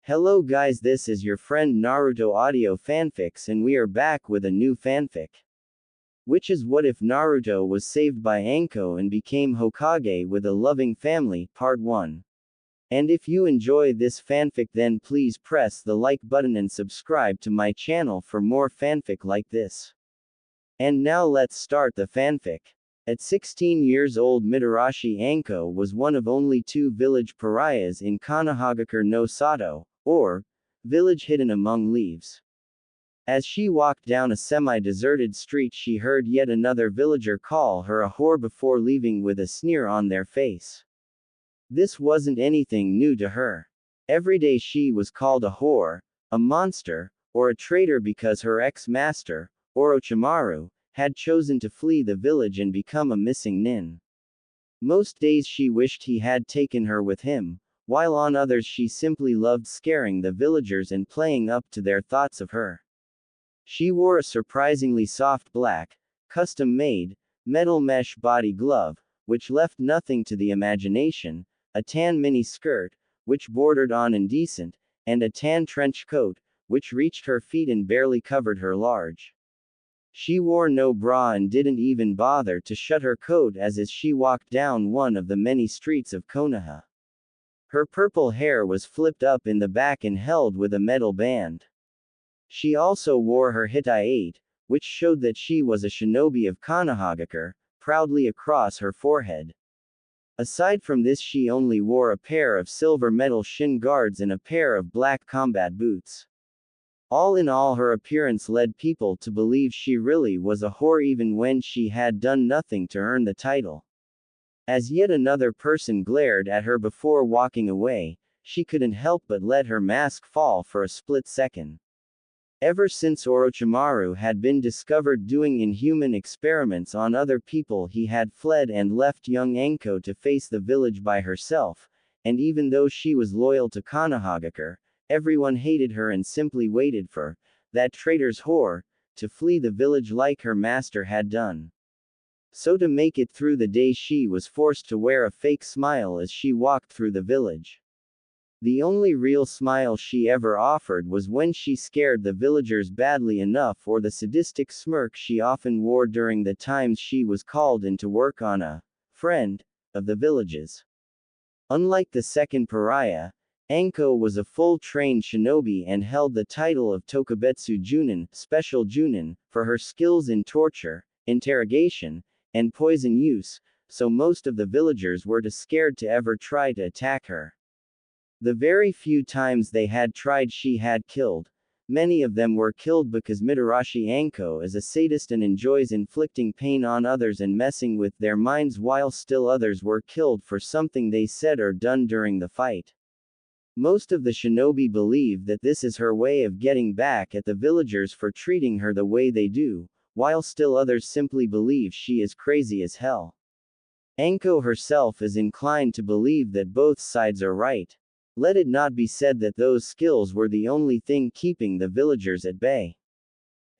Hello guys, this is your friend Naruto Audio Fanfics and we are back with a new fanfic. Which is what if Naruto was saved by Anko and became Hokage with a loving family, part 1. And if you enjoy this fanfic then please press the like button and subscribe to my channel for more fanfic like this. And now let's start the fanfic. At 16 years old Mitarashi Anko was one of only 2 village pariahs in Konohagakure no Sato, or village hidden among leaves. As she walked down a semi-deserted street she heard yet another villager call her a whore before leaving with a sneer on their face. This wasn't anything new to her. Every day she was called a whore, a monster, or a traitor because her ex-master, Orochimaru, had chosen to flee the village and become a missing nin. Most days she wished he had taken her with him, while on others she simply loved scaring the villagers and playing up to their thoughts of her. She wore a surprisingly soft black, custom-made, metal mesh body glove, which left nothing to the imagination, a tan mini skirt, which bordered on indecent, and a tan trench coat, which reached her feet and barely covered her large. She wore no bra and didn't even bother to shut her coat as she walked down one of the many streets of Konoha. Her purple hair was flipped up in the back and held with a metal band. She also wore her Hitai-8, which showed that she was a shinobi of Konohagakure, proudly across her forehead. Aside from this she only wore a pair of silver metal shin guards and a pair of black combat boots. All in all her appearance led people to believe she really was a whore even when she had done nothing to earn the title. As yet another person glared at her before walking away, she couldn't help but let her mask fall for a split second. Ever since Orochimaru had been discovered doing inhuman experiments on other people he had fled and left young Anko to face the village by herself, and even though she was loyal to Konohagakure, everyone hated her and simply waited for that traitor's whore to flee the village like her master had done. So to make it through the day she was forced to wear a fake smile as she walked through the village. The only real smile she ever offered was when she scared the villagers badly enough, or the sadistic smirk she often wore during the times she was called in to work on a friend of the villages. Unlike the second pariah, Anko was a full-trained shinobi and held the title of Tokubetsu Junin, Special Junin, for her skills in torture, interrogation, and poison use, so most of the villagers were too scared to ever try to attack her. The very few times they had tried she had killed. Many of them were killed because Mitarashi Anko is a sadist and enjoys inflicting pain on others and messing with their minds, while still others were killed for something they said or done during the fight. Most of the shinobi believe that this is her way of getting back at the villagers for treating her the way they do, while still others simply believe she is crazy as hell. Anko herself is inclined to believe that both sides are right. Let it not be said that those skills were the only thing keeping the villagers at bay.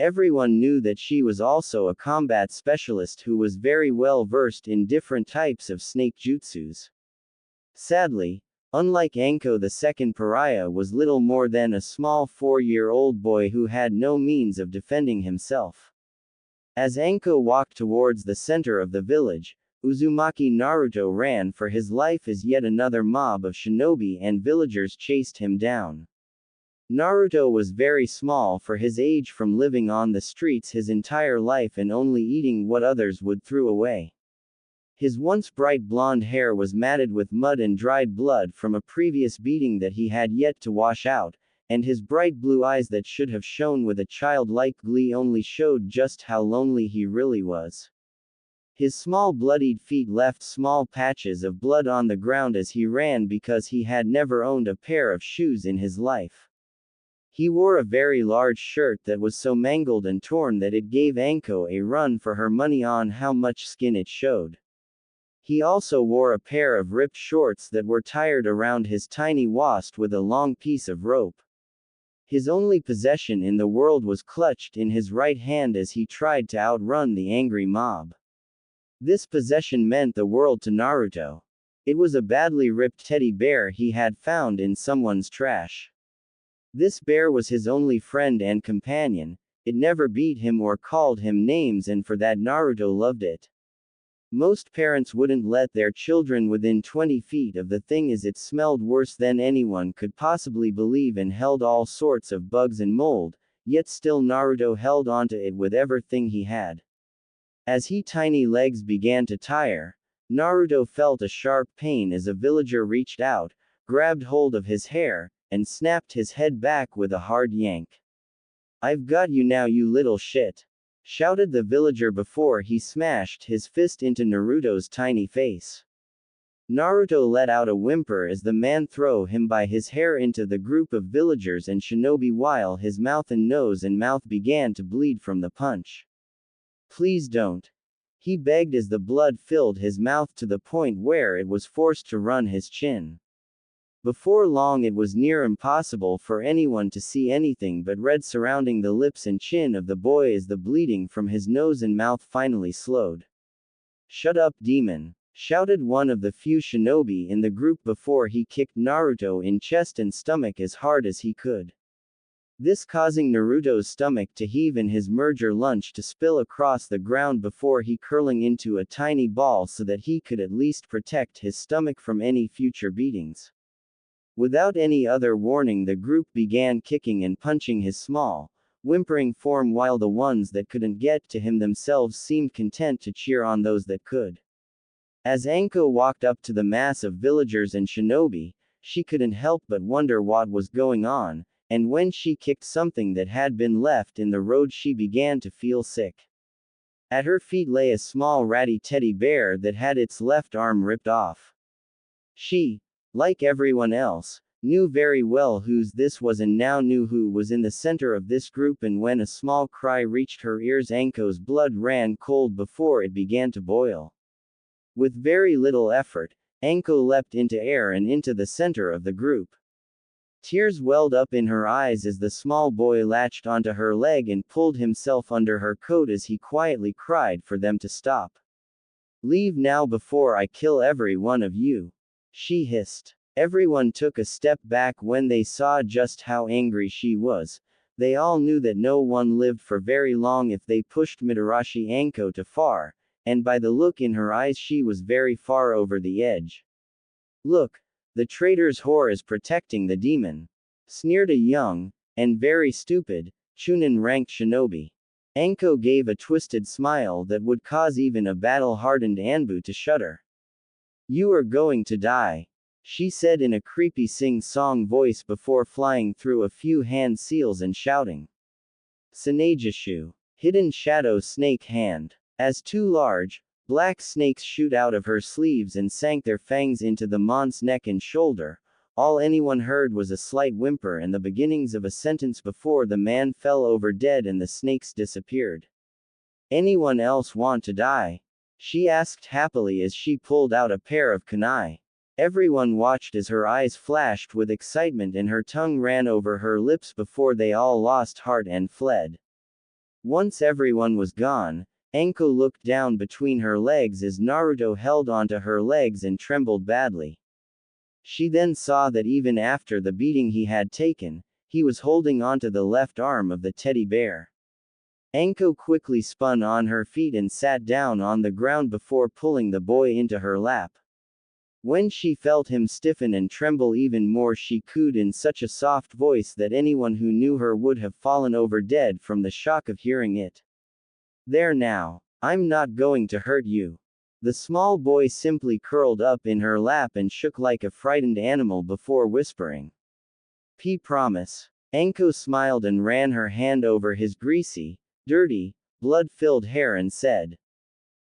Everyone knew that she was also a combat specialist who was very well versed in different types of snake jutsus. Sadly, unlike Anko, the second pariah was little more than a small 4-year-old boy who had no means of defending himself. As Anko walked towards the center of the village, Uzumaki Naruto ran for his life as yet another mob of shinobi and villagers chased him down. Naruto was very small for his age, from living on the streets his entire life and only eating what others would throw away. His once bright blonde hair was matted with mud and dried blood from a previous beating that he had yet to wash out, and his bright blue eyes that should have shone with a childlike glee only showed just how lonely he really was. His small bloodied feet left small patches of blood on the ground as he ran because he had never owned a pair of shoes in his life. He wore a very large shirt that was so mangled and torn that it gave Anko a run for her money on how much skin it showed. He also wore a pair of ripped shorts that were tied around his tiny waist with a long piece of rope. His only possession in the world was clutched in his right hand as he tried to outrun the angry mob. This possession meant the world to Naruto. It was a badly ripped teddy bear he had found in someone's trash. This bear was his only friend and companion. It never beat him or called him names, and for that Naruto loved it. Most parents wouldn't let their children within 20 feet of the thing as it smelled worse than anyone could possibly believe and held all sorts of bugs and mold, yet still Naruto held onto it with everything he had. As his tiny legs began to tire, Naruto felt a sharp pain as a villager reached out, grabbed hold of his hair, and snapped his head back with a hard yank. "I've got you now, you little shit!" shouted the villager before he smashed his fist into Naruto's tiny face. Naruto let out a whimper as the man threw him by his hair into the group of villagers and shinobi while his mouth and nose and mouth began to bleed from the punch. "Please don't," he begged as the blood filled his mouth to the point where it was forced to run his chin. Before long it was near impossible for anyone to see anything but red surrounding the lips and chin of the boy as the bleeding from his nose and mouth finally slowed. "Shut up, demon!" shouted one of the few shinobi in the group before he kicked Naruto in chest and stomach as hard as he could. This causing Naruto's stomach to heave and his merger lunch to spill across the ground before he curling into a tiny ball so that he could at least protect his stomach from any future beatings. Without any other warning, the group began kicking and punching his small, whimpering form while the ones that couldn't get to him themselves seemed content to cheer on those that could. As Anko walked up to the mass of villagers and shinobi, she couldn't help but wonder what was going on, and when she kicked something that had been left in the road she began to feel sick. At her feet lay a small ratty teddy bear that had its left arm ripped off. She, like everyone else, knew very well whose this was and now knew who was in the center of this group, and when a small cry reached her ears Anko's blood ran cold before it began to boil. With very little effort, Anko leapt into air and into the center of the group. Tears welled up in her eyes as the small boy latched onto her leg and pulled himself under her coat as he quietly cried for them to stop. "Leave now before I kill every one of you," she hissed. Everyone took a step back when they saw just how angry she was. They all knew that no one lived for very long if they pushed Mitarashi Anko too far, and by the look in her eyes she was very far over the edge. "Look, the traitor's whore is protecting the demon," sneered a young, and very stupid, Chunin-ranked shinobi. Anko gave a twisted smile that would cause even a battle-hardened Anbu to shudder. "You are going to die," she said in a creepy sing-song voice before flying through a few hand seals and shouting, "Sanejishu, hidden shadow snake hand." As two large, black snakes shoot out of her sleeves and sank their fangs into the mon's neck and shoulder, all anyone heard was a slight whimper and the beginnings of a sentence before the man fell over dead and the snakes disappeared. "Anyone else want to die?" she asked happily as she pulled out a pair of kunai. Everyone watched as her eyes flashed with excitement and her tongue ran over her lips before they all lost heart and fled. Once everyone was gone, Anko looked down between her legs as Naruto held onto her legs and trembled badly. She then saw that even after the beating he had taken, he was holding onto the left arm of the teddy bear. Anko quickly spun on her feet and sat down on the ground before pulling the boy into her lap. When she felt him stiffen and tremble even more, she cooed in such a soft voice that anyone who knew her would have fallen over dead from the shock of hearing it. "There now. I'm not going to hurt you." The small boy simply curled up in her lap and shook like a frightened animal before whispering, "P promise." Anko smiled and ran her hand over his greasy, dirty, blood-filled hair and said,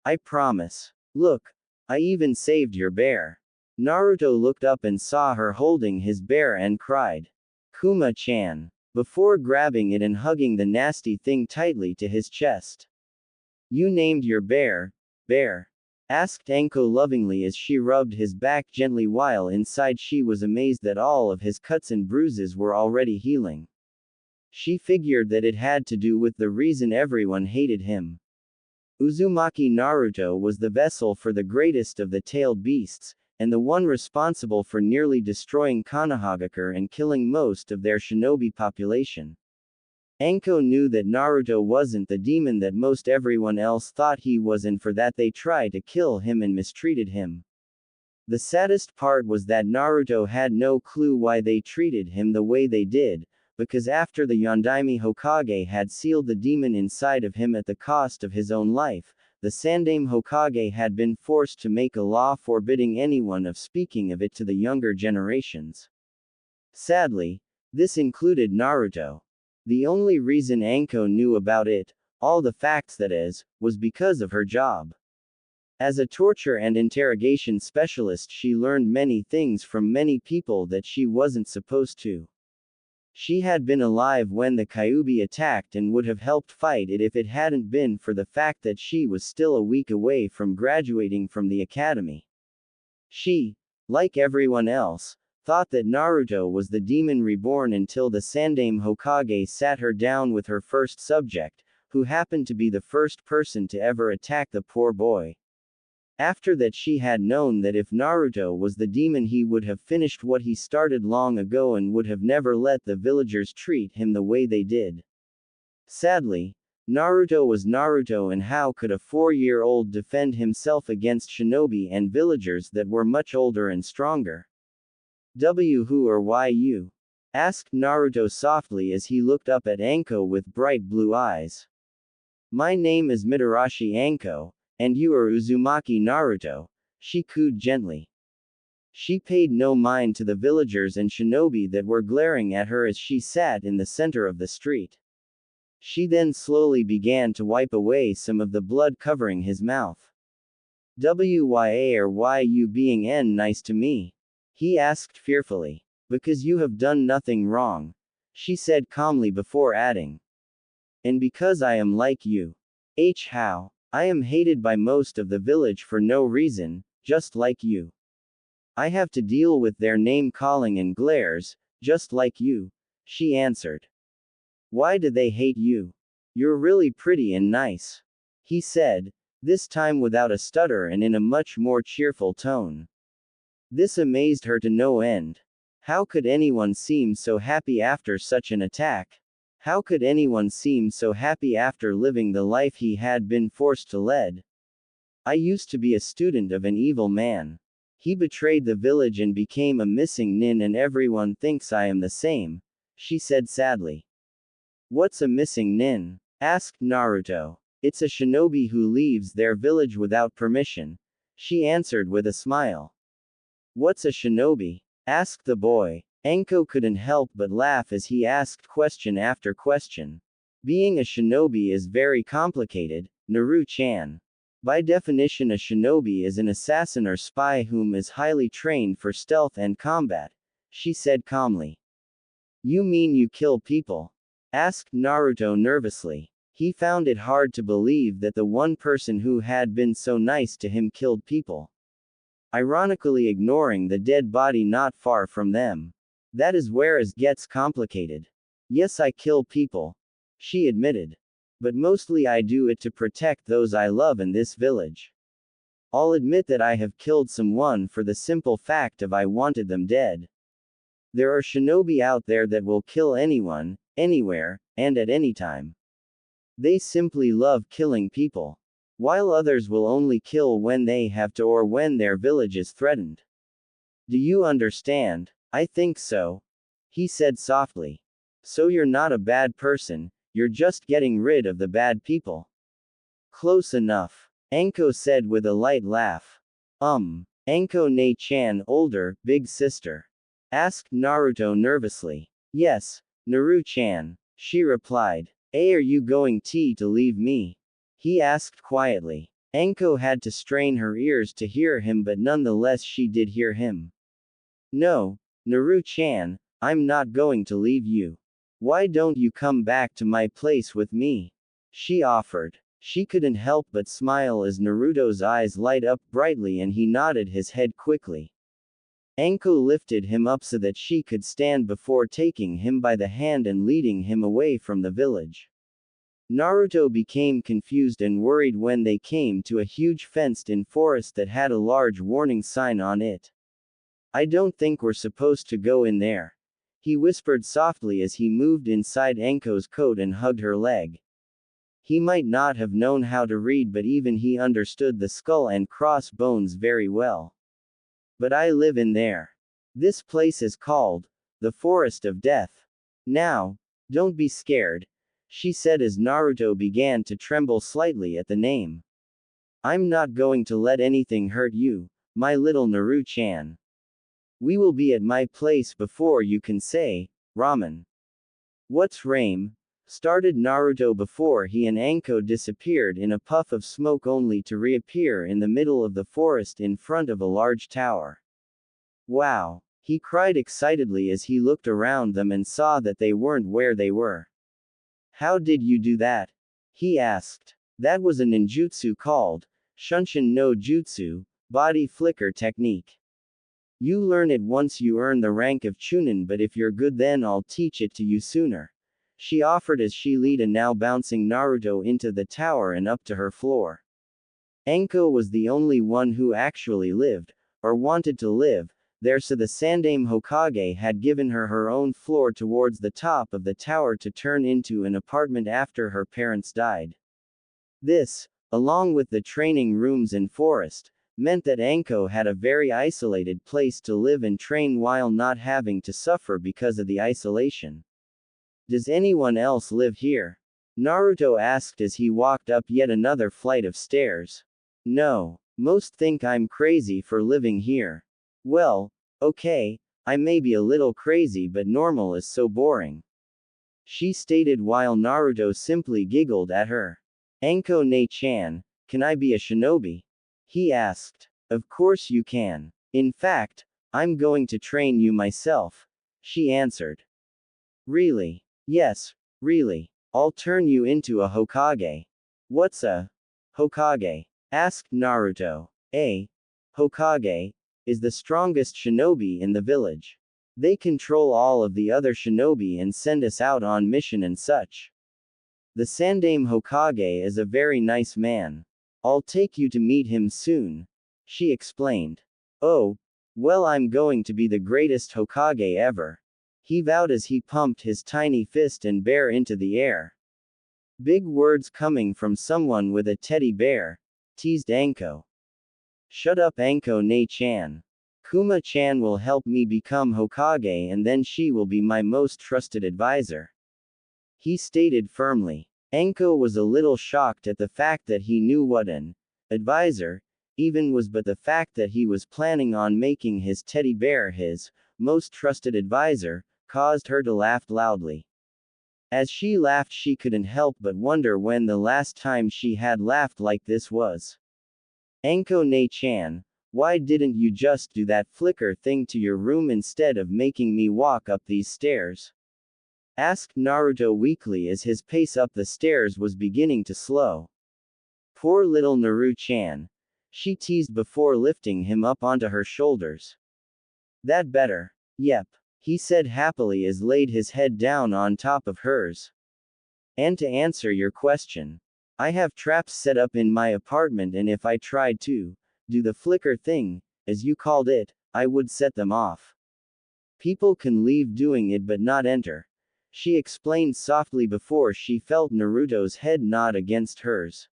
"I promise. Look, I even saved your bear." Naruto looked up and saw her holding his bear and cried, "Kuma-chan," before grabbing it and hugging the nasty thing tightly to his chest. "You named your bear, Bear?" asked Anko lovingly as she rubbed his back gently while inside she was amazed that all of his cuts and bruises were already healing. She figured that it had to do with the reason everyone hated him. Uzumaki Naruto was the vessel for the greatest of the tailed beasts, and the one responsible for nearly destroying Konohagakure and killing most of their shinobi population. Anko knew that Naruto wasn't the demon that most everyone else thought he was, and for that they tried to kill him and mistreated him. The saddest part was that Naruto had no clue why they treated him the way they did, because after the Yondaime Hokage had sealed the demon inside of him at the cost of his own life, the Sandaime Hokage had been forced to make a law forbidding anyone of speaking of it to the younger generations. Sadly, this included Naruto. The only reason Anko knew about it, all the facts that is, was because of her job. As a torture and interrogation specialist, she learned many things from many people that she wasn't supposed to. She had been alive when the Kyuubi attacked and would have helped fight it if it hadn't been for the fact that she was still a week away from graduating from the academy. She, like everyone else, thought that Naruto was the demon reborn until the Sandaime Hokage sat her down with her first subject, who happened to be the first person to ever attack the poor boy. After that, she had known that if Naruto was the demon, he would have finished what he started long ago and would have never let the villagers treat him the way they did. Sadly, Naruto was Naruto, and how could a 4-year-old defend himself against shinobi and villagers that were much older and stronger? Who or why you? Asked Naruto softly as he looked up at Anko with bright blue eyes. My name is Mitarashi Anko, and you are Uzumaki Naruto, she cooed gently. She paid no mind to the villagers and shinobi that were glaring at her as she sat in the center of the street. She then slowly began to wipe away some of the blood covering his mouth. Why or why you being nice to me? He asked fearfully. Because you have done nothing wrong, she said calmly before adding. And because I am like you. How? I am hated by most of the village for no reason, just like you. I have to deal with their name calling and glares, just like you, she answered. Why do they hate you? You're really pretty and nice, he said, this time without a stutter and in a much more cheerful tone. This amazed her to no end. How could anyone seem so happy after such an attack? How could anyone seem so happy after living the life he had been forced to lead? I used to be a student of an evil man. He betrayed the village and became a missing nin, and everyone thinks I am the same, she said sadly. What's a missing nin? Asked Naruto. It's a shinobi who leaves their village without permission, she answered with a smile. What's a shinobi? Asked the boy. Anko couldn't help but laugh as he asked question after question. Being a shinobi is very complicated, Naru-chan. By definition, a shinobi is an assassin or spy whom is highly trained for stealth and combat, she said calmly. You mean you kill people? Asked Naruto nervously. He found it hard to believe that the one person who had been so nice to him killed people, ironically ignoring the dead body not far from them. That is where it gets complicated. Yes, I kill people, she admitted. But mostly I do it to protect those I love in this village. I'll admit that I have killed someone for the simple fact of I wanted them dead. There are shinobi out there that will kill anyone, anywhere, and at any time. They simply love killing people. While others will only kill when they have to or when their village is threatened. Do you understand? I think so, he said softly. So you're not a bad person, you're just getting rid of the bad people. Close enough, Anko said with a light laugh. Anko ne-chan, older, big sister? Asked Naruto nervously. Yes, Naru-chan, she replied. Are you going to leave me? He asked quietly. Anko had to strain her ears to hear him, but nonetheless she did hear him. No, Naru-chan, I'm not going to leave you. Why don't you come back to my place with me? She offered. She couldn't help but smile as Naruto's eyes light up brightly and he nodded his head quickly. Anko lifted him up so that she could stand before taking him by the hand and leading him away from the village. Naruto became confused and worried when they came to a huge fenced-in forest that had a large warning sign on it. I don't think we're supposed to go in there, he whispered softly as he moved inside Anko's coat and hugged her leg. He might not have known how to read, but even he understood the skull and crossbones very well. But I live in there. This place is called the Forest of Death. Now, don't be scared, she said as Naruto began to tremble slightly at the name. I'm not going to let anything hurt you, my little Naru-chan. We will be at my place before you can say, ramen. What's ramen? Started Naruto before he and Anko disappeared in a puff of smoke only to reappear in the middle of the forest in front of a large tower. Wow! He cried excitedly as he looked around them and saw that they weren't where they were. How did you do that? He asked. That was a ninjutsu called Shunshin no Jutsu, body flicker technique. You learn it once you earn the rank of Chunin, but if you're good then I'll teach it to you sooner, she offered as she led and now bouncing Naruto into the tower and up to her floor. Anko was the only one who actually lived, or wanted to live, there, so the Sandaime Hokage had given her her own floor towards the top of the tower to turn into an apartment after her parents died. This, along with the training rooms and forest, meant that Anko had a very isolated place to live and train while not having to suffer because of the isolation. Does anyone else live here? Naruto asked as he walked up yet another flight of stairs. No, most think I'm crazy for living here. Well, okay, I may be a little crazy, but normal is so boring, she stated while Naruto simply giggled at her. Anko ne-chan, can I be a shinobi? He asked. Of course you can. In fact, I'm going to train you myself, she answered. Really? Yes, really. I'll turn you into a Hokage. What's a Hokage? Asked Naruto. A Hokage is the strongest shinobi in the village. They control all of the other shinobi and send us out on mission and such. The Sandaime Hokage is a very nice man. I'll take you to meet him soon, she explained. Oh, well, I'm going to be the greatest Hokage ever, he vowed as he pumped his tiny fist and bear into the air. Big words coming from someone with a teddy bear, teased Anko. Shut up, Anko ne-chan. Kuma-chan will help me become Hokage and then she will be my most trusted advisor, he stated firmly. Anko was a little shocked at the fact that he knew what an advisor even was, but the fact that he was planning on making his teddy bear his most trusted advisor caused her to laugh loudly. As she laughed, she couldn't help but wonder when the last time she had laughed like this was. Anko ne-chan, why didn't you just do that flicker thing to your room instead of making me walk up these stairs? Asked Naruto weakly as his pace up the stairs was beginning to slow. Poor little Naru-chan, she teased before lifting him up onto her shoulders. That better? Yep, he said happily as laid his head down on top of hers. And to answer your question, I have traps set up in my apartment, and if I tried to do the flicker thing, as you called it, I would set them off. People can leave doing it but not enter, she explained softly before she felt Naruto's head nod against hers.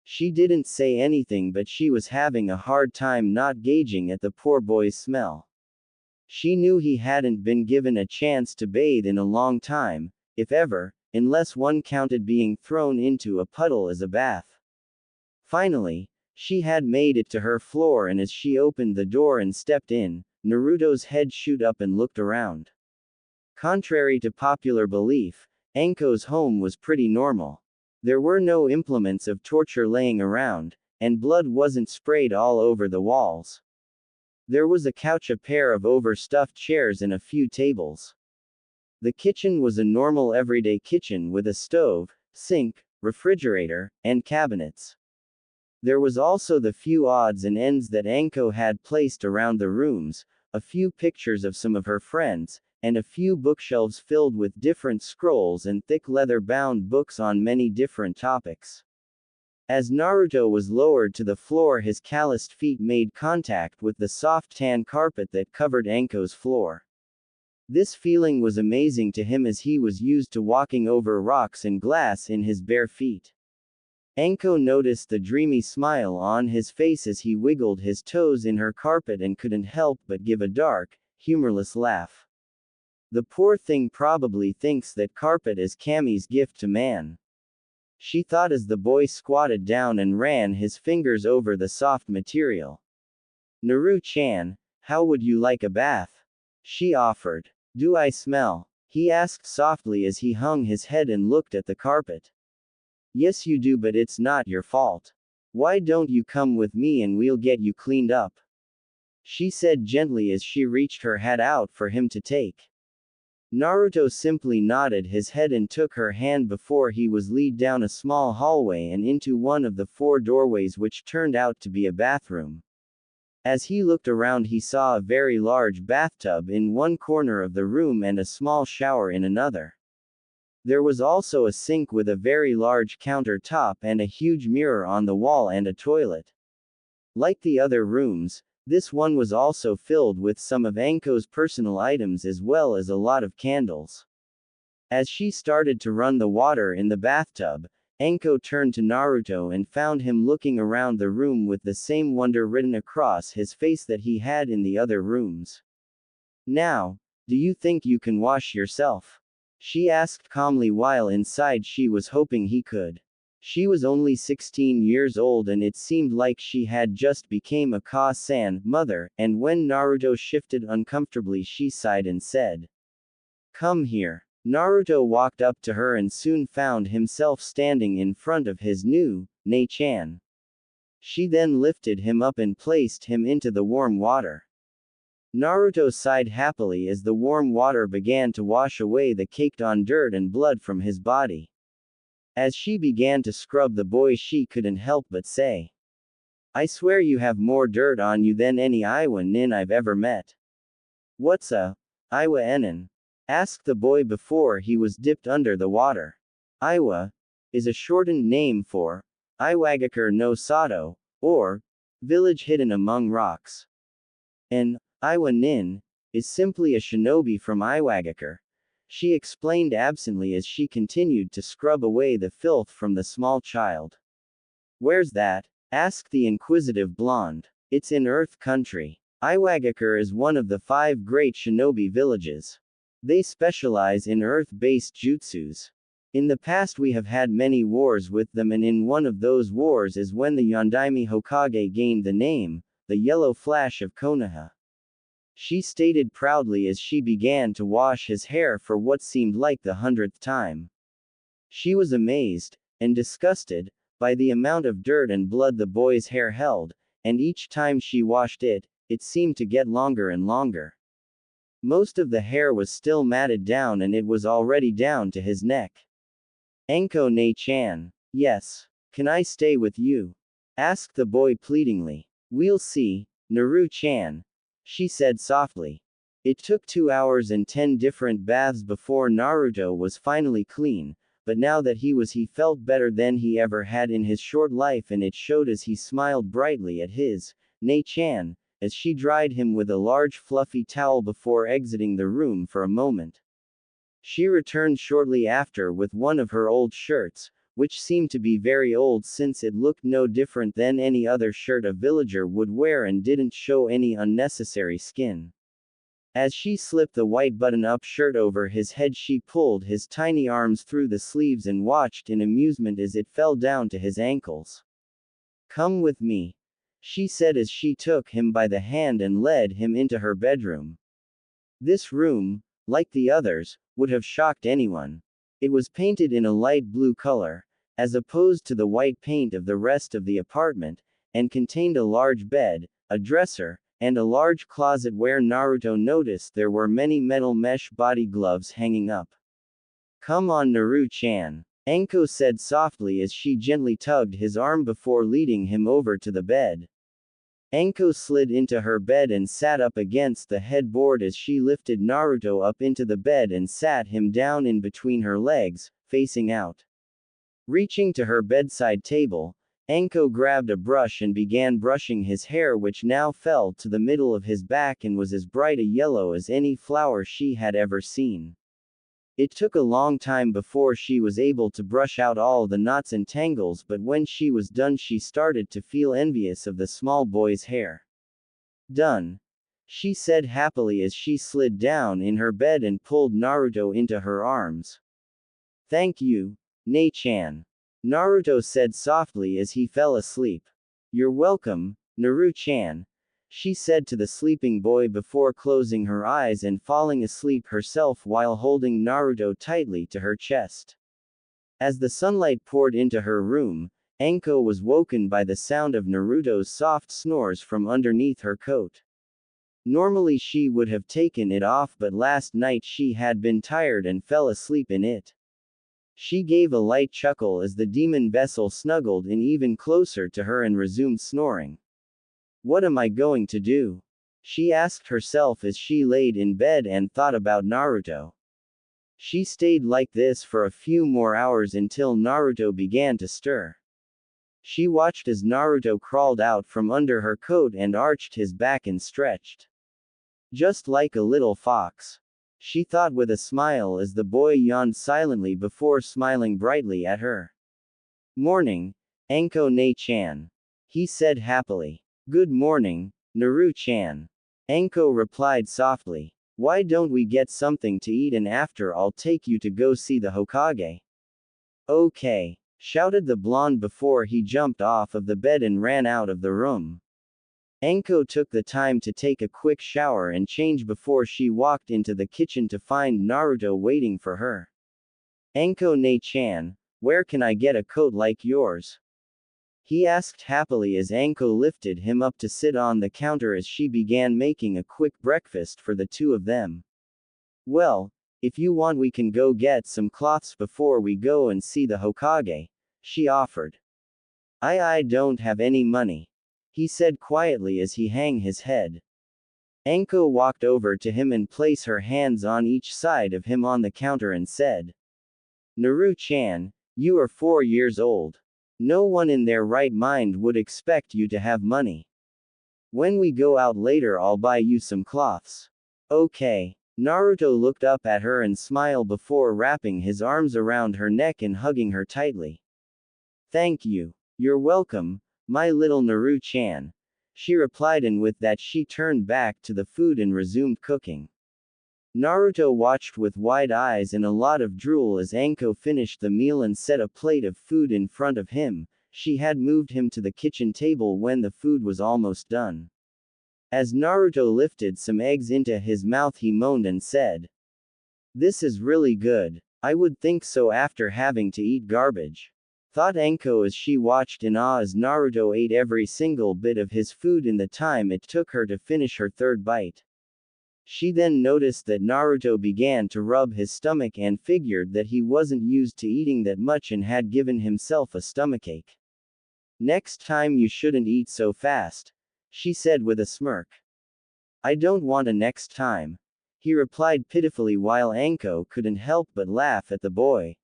She didn't say anything, but she was having a hard time not gauging at the poor boy's smell. She knew he hadn't been given a chance to bathe in a long time, if ever, unless one counted being thrown into a puddle as a bath. Finally, she had made it to her floor, and as she opened the door and stepped in, Naruto's head shot up and looked around. Contrary to popular belief, Anko's home was pretty normal. There were no implements of torture laying around, and blood wasn't sprayed all over the walls. There was a couch, a pair of overstuffed chairs, and a few tables. The kitchen was a normal everyday kitchen with a stove, sink, refrigerator, and cabinets. There was also the few odds and ends that Anko had placed around the rooms, a few pictures of some of her friends, and a few bookshelves filled with different scrolls and thick leather-bound books on many different topics. As Naruto was lowered to the floor, his calloused feet made contact with the soft tan carpet that covered Anko's floor. This feeling was amazing to him as he was used to walking over rocks and glass in his bare feet. Anko noticed the dreamy smile on his face as he wiggled his toes in her carpet and couldn't help but give a dark, humorless laugh. The poor thing probably thinks that carpet is Kami's gift to man. She thought as the boy squatted down and ran his fingers over the soft material. Naru-chan, how would you like a bath? She offered. Do I smell? He asked softly as he hung his head and looked at the carpet. Yes you do, but it's not your fault. Why don't you come with me and we'll get you cleaned up? She said gently as she reached her hat out for him to take. Naruto simply nodded his head and took her hand before he was led down a small hallway and into one of the 4 doorways which turned out to be a bathroom. As he looked around, he saw a very large bathtub in one corner of the room and a small shower in another. There was also a sink with a very large countertop and a huge mirror on the wall and a toilet. Like the other rooms, this one was also filled with some of Anko's personal items as well as a lot of candles. As she started to run the water in the bathtub, Anko turned to Naruto and found him looking around the room with the same wonder written across his face that he had in the other rooms. Now, do you think you can wash yourself? She asked calmly while inside she was hoping he could. She was only 16 years old and it seemed like she had just became a Ka-san, mother, and when Naruto shifted uncomfortably she sighed and said, "Come here." Naruto walked up to her and soon found himself standing in front of his new, Ne-chan. She then lifted him up and placed him into the warm water. Naruto sighed happily as the warm water began to wash away the caked-on dirt and blood from his body. As she began to scrub the boy, she couldn't help but say, "I swear you have more dirt on you than any Iwa nin I've ever met." "What's a Iwa nin?" asked the boy before he was dipped under the water. Iwa is a shortened name for Iwagakure no Sato, or village hidden among rocks. An Iwa nin is simply a shinobi from Iwagakure, she explained absently as she continued to scrub away the filth from the small child. "Where's that?" asked the inquisitive blonde. "It's in Earth Country. Iwagakure is one of the 5 great shinobi villages. They specialize in earth-based jutsus. In the past we have had many wars with them, and in one of those wars is when the Yondaime Hokage gained the name, the Yellow Flash of Konoha," she stated proudly as she began to wash his hair for what seemed like the 100th time. She was amazed, and disgusted, by the amount of dirt and blood the boy's hair held, and each time she washed it, it seemed to get longer and longer. Most of the hair was still matted down and it was already down to his neck. "Anko Ne-chan. Yes. Can I stay with you?" asked the boy pleadingly. "We'll see, Naru-chan," she said softly. It took 2 hours and 10 different baths before Naruto was finally clean, but now that he felt better than he ever had in his short life, and it showed as he smiled brightly at his Ne-chan, as she dried him with a large fluffy towel before exiting the room for a moment. She returned shortly after with one of her old shirts, which seemed to be very old since it looked no different than any other shirt a villager would wear and didn't show any unnecessary skin. As she slipped the white button-up shirt over his head, she pulled his tiny arms through the sleeves and watched in amusement as it fell down to his ankles. "Come with me," she said as she took him by the hand and led him into her bedroom. This room, like the others, would have shocked anyone. It was painted in a light blue color, as opposed to the white paint of the rest of the apartment, and contained a large bed, a dresser, and a large closet where Naruto noticed there were many metal mesh body gloves hanging up. "Come on Naru-chan," Anko said softly as she gently tugged his arm before leading him over to the bed. Anko slid into her bed and sat up against the headboard as she lifted Naruto up into the bed and sat him down in between her legs, facing out. Reaching to her bedside table, Anko grabbed a brush and began brushing his hair, which now fell to the middle of his back and was as bright a yellow as any flower she had ever seen. It took a long time before she was able to brush out all the knots and tangles, but when she was done she started to feel envious of the small boy's hair. Done, she said happily as she slid down in her bed and pulled Naruto into her arms. Thank you, Nei-chan, Naruto said softly as he fell asleep. You're welcome, Naru-chan, she said to the sleeping boy before closing her eyes and falling asleep herself while holding Naruto tightly to her chest. As the sunlight poured into her room, Anko was woken by the sound of Naruto's soft snores from underneath her coat. Normally she would have taken it off, but last night she had been tired and fell asleep in it. She gave a light chuckle as the demon vessel snuggled in even closer to her and resumed snoring. What am I going to do? She asked herself as she laid in bed and thought about Naruto. She stayed like this for a few more hours until Naruto began to stir. She watched as Naruto crawled out from under her coat and arched his back and stretched. Just like a little fox, she thought with a smile as the boy yawned silently before smiling brightly at her. Morning, Anko Nei-chan, he said happily. Good morning, Naru-chan, Anko replied softly. Why don't we get something to eat and after I'll take you to go see the Hokage? Okay, shouted the blonde before he jumped off of the bed and ran out of the room. Anko took the time to take a quick shower and change before she walked into the kitchen to find Naruto waiting for her. Anko Nei-chan, where can I get a coat like yours? He asked happily as Anko lifted him up to sit on the counter as she began making a quick breakfast for the two of them. Well, if you want we can go get some cloths before we go and see the Hokage, she offered. I don't have any money, he said quietly as he hung his head. Anko walked over to him and placed her hands on each side of him on the counter and said, Naru-chan, you are 4 years old. No one in their right mind would expect you to have money. When we go out later I'll buy you some cloths. Okay. Naruto looked up at her and smiled before wrapping his arms around her neck and hugging her tightly. Thank you. You're welcome, my little Naru-chan, she replied, and with that she turned back to the food and resumed cooking. Naruto watched with wide eyes and a lot of drool as Anko finished the meal and set a plate of food in front of him. She had moved him to the kitchen table when the food was almost done. As Naruto lifted some eggs into his mouth he moaned and said, This is really good. I would think so after having to eat garbage, thought Anko as she watched in awe as Naruto ate every single bit of his food in the time it took her to finish her third bite. She then noticed that Naruto began to rub his stomach and figured that he wasn't used to eating that much and had given himself a stomachache. Next time you shouldn't eat so fast, she said with a smirk. I don't want a next time, he replied pitifully while Anko couldn't help but laugh at the boy.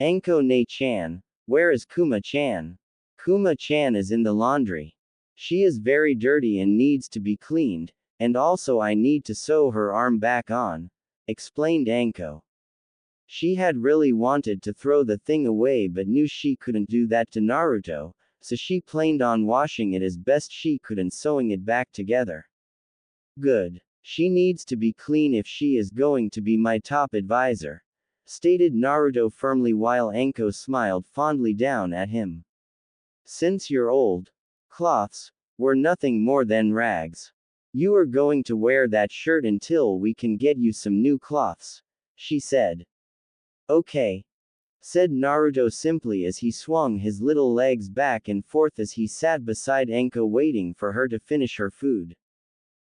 Anko Nei-chan, where is Kuma-chan? Kuma-chan is in the laundry. She is very dirty and needs to be cleaned. And also I need to sew her arm back on, explained Anko. She had really wanted to throw the thing away but knew she couldn't do that to Naruto, so she planned on washing it as best she could and sewing it back together. Good. She needs to be clean if she is going to be my top advisor, stated Naruto firmly while Anko smiled fondly down at him. Since you're old, cloths were nothing more than rags. You are going to wear that shirt until we can get you some new cloths, she said. Okay, said Naruto simply as he swung his little legs back and forth as he sat beside Anko waiting for her to finish her food.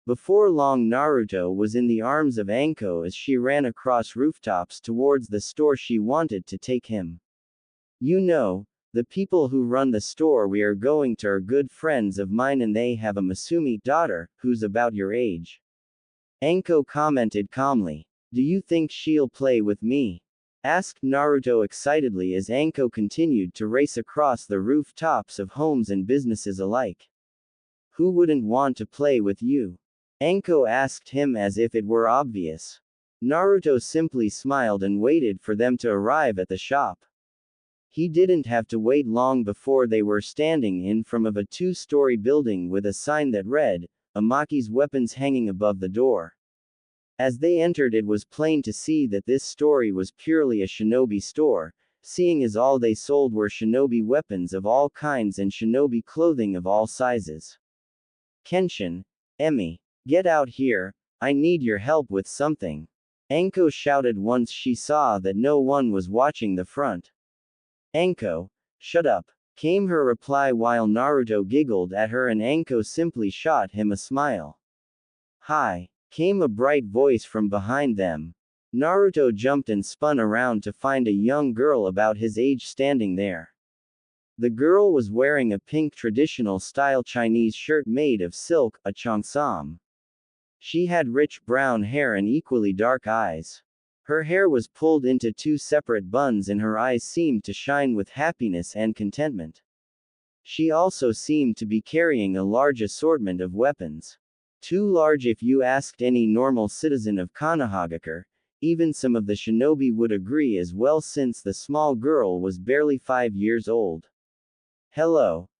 Before long Naruto was in the arms of Anko as she ran across rooftops towards the store she wanted to take him. You know, The people who run the store we are going to are good friends of mine and they have a Masumi daughter, who's about your age. Anko commented calmly. Do you think she'll play with me? Asked Naruto excitedly as Anko continued to race across the rooftops of homes and businesses alike. Who wouldn't want to play with you? Anko asked him as if it were obvious. Naruto simply smiled and waited for them to arrive at the shop. He didn't have to wait long before they were standing in front of a two-story building with a sign that read, Amaki's weapons hanging above the door. As they entered, it was plain to see that this store was purely a shinobi store, seeing as all they sold were shinobi weapons of all kinds and shinobi clothing of all sizes. Kenshin, Emi, get out here, I need your help with something. Anko shouted once she saw that no one was watching the front. Anko, shut up, came her reply while Naruto giggled at her and Anko simply shot him a smile. Hi, came a bright voice from behind them. Naruto jumped and spun around to find a young girl about his age standing there. The girl was wearing a pink traditional-style Chinese shirt made of silk, a cheongsam. She had rich brown hair and equally dark eyes. Her hair was pulled into two separate buns and her eyes seemed to shine with happiness and contentment. She also seemed to be carrying a large assortment of weapons. Too large if you asked any normal citizen of Konohagakure. Even some of the shinobi would agree as well since the small girl was barely 5 years old. Hello,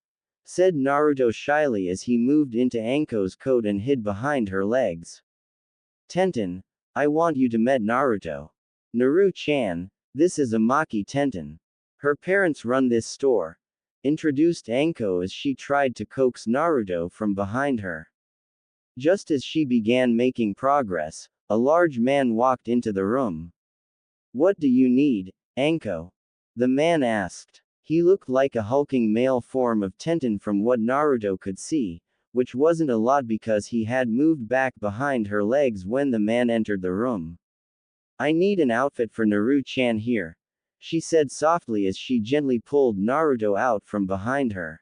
said Naruto shyly as he moved into Anko's coat and hid behind her legs. Tenten, I want you to meet Naruto. Naru-chan, this is Amaki Tenten. Her parents run this store. Introduced Anko as she tried to coax Naruto from behind her. Just as she began making progress, a large man walked into the room. What do you need, Anko? The man asked. He looked like a hulking male form of Tenten from what Naruto could see, which wasn't a lot because he had moved back behind her legs when the man entered the room. I need an outfit for Naru-chan here, she said softly as she gently pulled Naruto out from behind her.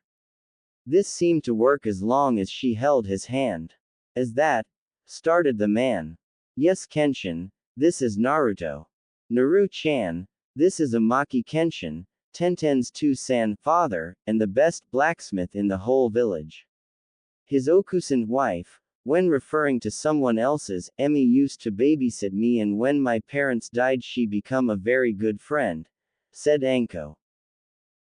This seemed to work as long as she held his hand. As that, started the man. Yes Kenshin, this is Naruto. Naru-chan, this is Amaki Kenshin, Tenten's two-san father, and the best blacksmith in the whole village. His Okusan wife, when referring to someone else's, Emi used to babysit me and when my parents died she became a very good friend, said Anko.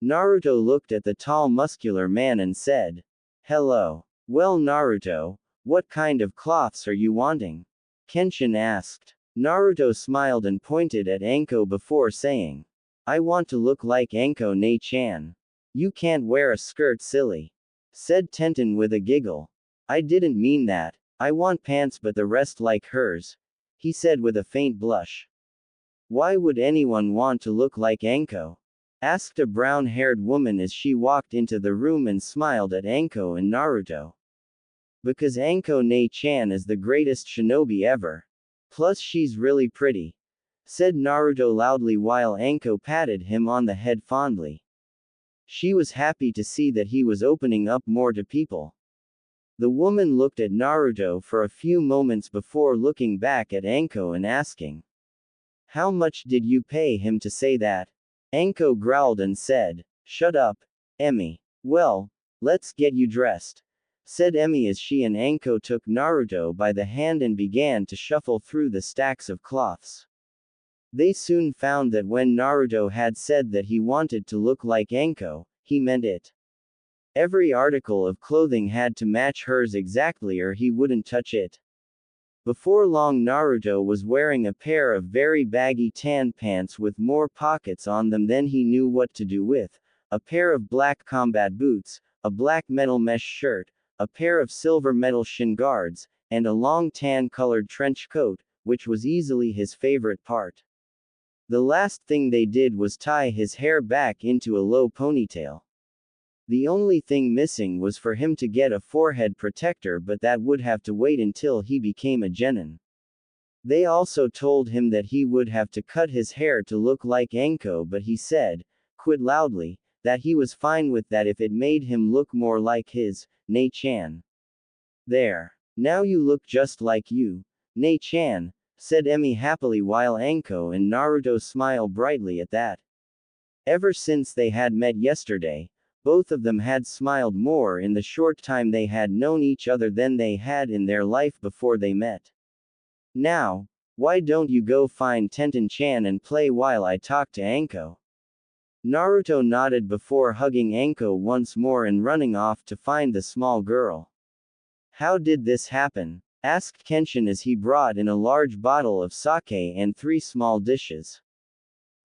Naruto looked at the tall muscular man and said, Hello. Well Naruto, what kind of cloths are you wanting? Kenshin asked. Naruto smiled and pointed at Anko before saying, I want to look like Anko Ne-chan. You can't wear a skirt silly, said Tenten with a giggle. I didn't mean that. I want pants but the rest like hers, he said with a faint blush. Why would anyone want to look like Anko? Asked a brown-haired woman as she walked into the room and smiled at Anko and Naruto. Because Anko Ne-chan is the greatest shinobi ever. Plus she's really pretty, said Naruto loudly while Anko patted him on the head fondly. She was happy to see that he was opening up more to people. The woman looked at Naruto for a few moments before looking back at Anko and asking, How much did you pay him to say that? Anko growled and said, Shut up, Emi. Well, let's get you dressed, said Emi as she and Anko took Naruto by the hand and began to shuffle through the stacks of cloths. They soon found that when Naruto had said that he wanted to look like Anko, he meant it. Every article of clothing had to match hers exactly or he wouldn't touch it. Before long Naruto was wearing a pair of very baggy tan pants with more pockets on them than he knew what to do with, a pair of black combat boots, a black metal mesh shirt, a pair of silver metal shin guards, and a long tan-colored trench coat, which was easily his favorite part. The last thing they did was tie his hair back into a low ponytail. The only thing missing was for him to get a forehead protector but that would have to wait until he became a genin. They also told him that he would have to cut his hair to look like Anko but he said, quite loudly, that he was fine with that if it made him look more like his, Nei-chan. There. Now you look just like you, Nei-chan, said Emi happily while Anko and Naruto smiled brightly at that. Ever since they had met yesterday, both of them had smiled more in the short time they had known each other than they had in their life before they met. Now, why don't you go find Tenten-chan and play while I talk to Anko? Naruto nodded before hugging Anko once more and running off to find the small girl. How did this happen? Asked Kenshin as he brought in a large bottle of sake and 3 small dishes.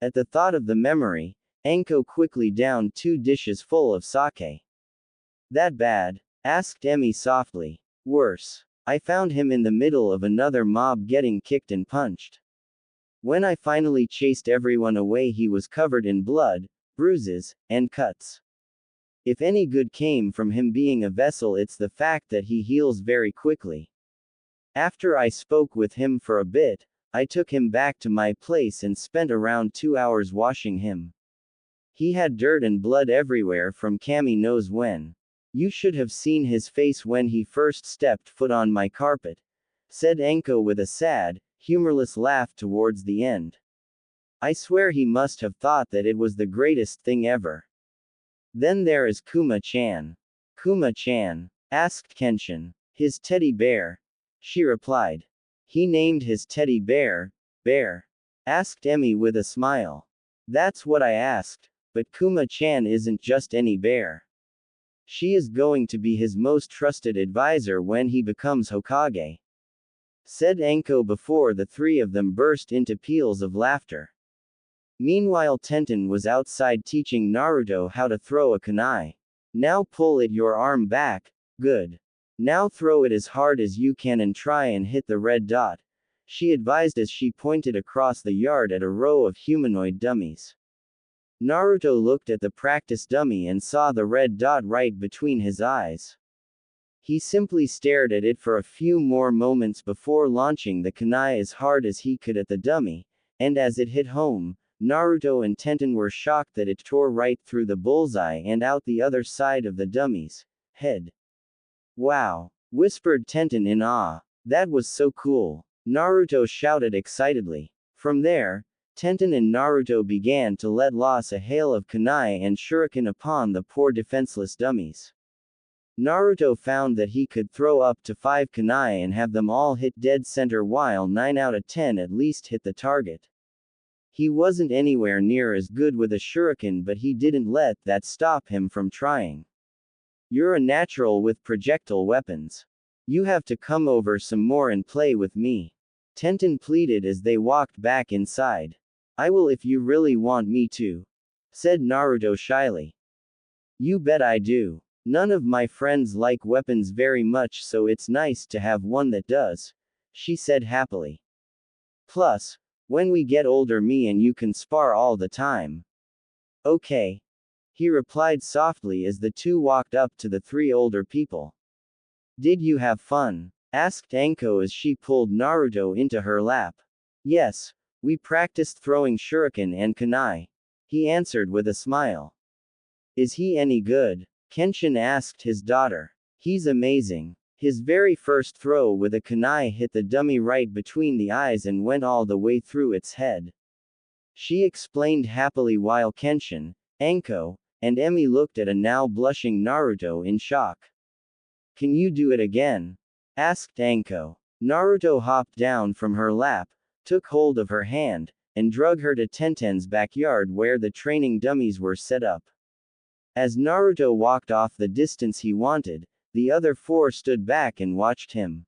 At the thought of the memory, Anko quickly downed 2 dishes full of sake. That bad? Asked Emi softly. Worse. I found him in the middle of another mob getting kicked and punched. When I finally chased everyone away, he was covered in blood, bruises, and cuts. If any good came from him being a vessel, it's the fact that he heals very quickly. After I spoke with him for a bit, I took him back to my place and spent around 2 hours washing him. He had dirt and blood everywhere from Kami knows when. You should have seen his face when he first stepped foot on my carpet, said Anko with a sad, humorless laugh towards the end. I swear he must have thought that it was the greatest thing ever. Then there is Kuma-chan. Kuma-chan? Asked Kenshin. His teddy bear. She replied. He named his teddy bear, Bear? Asked Emi with a smile. That's what I asked, but Kuma-chan isn't just any bear. She is going to be his most trusted advisor when he becomes Hokage, said Anko before the 3 of them burst into peals of laughter. Meanwhile, Tenten was outside teaching Naruto how to throw a kunai. Now pull it your arm back, good. Now throw it as hard as you can and try and hit the red dot, she advised as she pointed across the yard at a row of humanoid dummies. Naruto looked at the practice dummy and saw the red dot right between his eyes. He simply stared at it for a few more moments before launching the kunai as hard as he could at the dummy, and as it hit home, Naruto and Tenten were shocked that it tore right through the bullseye and out the other side of the dummy's head. Wow! Whispered Tenten in awe. That was so cool. Naruto shouted excitedly. From there, Tenten and Naruto began to let loose a hail of kunai and shuriken upon the poor defenseless dummies. Naruto found that he could throw up to 5 kunai and have them all hit dead center while 9 out of 10 at least hit the target. He wasn't anywhere near as good with a shuriken, but he didn't let that stop him from trying. You're a natural with projectile weapons. You have to come over some more and play with me, Tenten pleaded as they walked back inside. I will if you really want me to, said Naruto shyly. You bet I do. None of my friends like weapons very much, so it's nice to have one that does, she said happily. Plus, when we get older, me and you can spar all the time. Okay, he replied softly as the 2 walked up to the 3 older people. Did you have fun? Asked Anko as she pulled Naruto into her lap. Yes, we practiced throwing shuriken and kunai, he answered with a smile. Is he any good? Kenshin asked his daughter. He's amazing. His very first throw with a kunai hit the dummy right between the eyes and went all the way through its head, she explained happily while Kenshin, Anko, and Emi looked at a now blushing Naruto in shock. Can you do it again? Asked Anko. Naruto hopped down from her lap, took hold of her hand, and drug her to Tenten's backyard where the training dummies were set up. As Naruto walked off the distance he wanted, the other 4 stood back and watched him.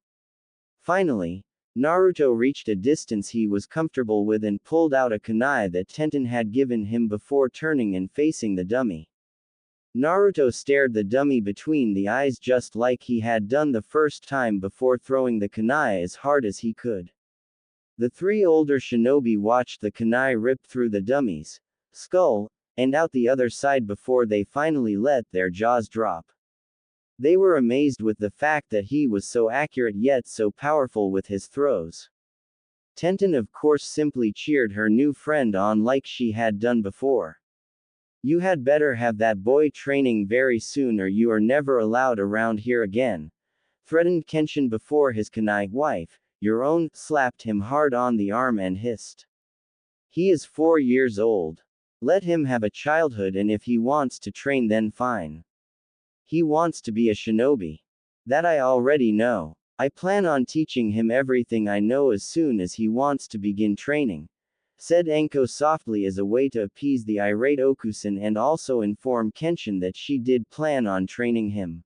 Finally, Naruto reached a distance he was comfortable with and pulled out a kunai that Tenten had given him before turning and facing the dummy. Naruto stared the dummy between the eyes just like he had done the first time before throwing the kunai as hard as he could. The 3 older shinobi watched the kunai rip through the dummy's skull, and out the other side before they finally let their jaws drop. They were amazed with the fact that he was so accurate yet so powerful with his throws. Tenten of course simply cheered her new friend on like she had done before. You had better have that boy training very soon or you are never allowed around here again, threatened Kenshin before his kunai wife, your own, slapped him hard on the arm and hissed. He is 4 years old. Let him have a childhood and if he wants to train then fine. He wants to be a shinobi. That I already know. I plan on teaching him everything I know as soon as he wants to begin training, said Anko softly as a way to appease the irate Okusan and also inform Kenshin that she did plan on training him.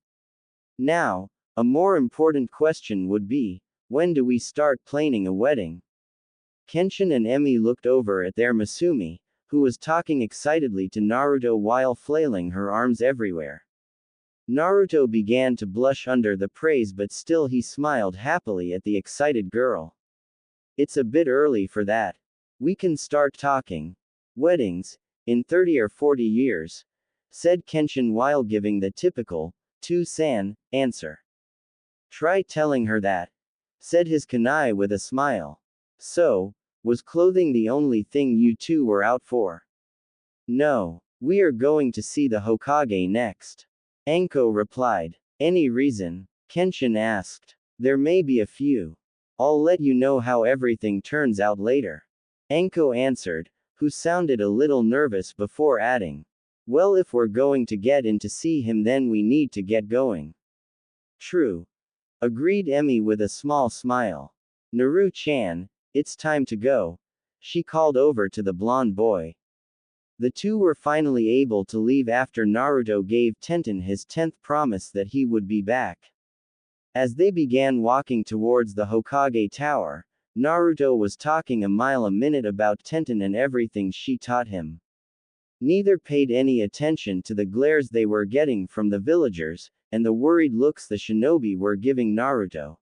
Now, a more important question would be, when do we start planning a wedding? Kenshin and Emi looked over at their Masumi, who was talking excitedly to Naruto while flailing her arms everywhere. Naruto began to blush under the praise but still he smiled happily at the excited girl. It's a bit early for that. We can start talking. Weddings, in 30 or 40 years, said Kenshin while giving the typical, "to-san," answer. Try telling her that, said his kunai with a smile. So, was clothing the only thing you two were out for? No, we are going to see the Hokage next. Anko replied. Any reason? Kenshin asked. There may be a few. I'll let you know how everything turns out later. Anko answered, who sounded a little nervous before adding. Well, if we're going to get in to see him then we need to get going. True. Agreed Emi with a small smile. Naru-chan, it's time to go. She called over to the blonde boy. The two were finally able to leave after Naruto gave Tenten his 10th promise that he would be back. As they began walking towards the Hokage Tower, Naruto was talking a mile a minute about Tenten and everything she taught him. Neither paid any attention to the glares they were getting from the villagers, and the worried looks the shinobi were giving Naruto.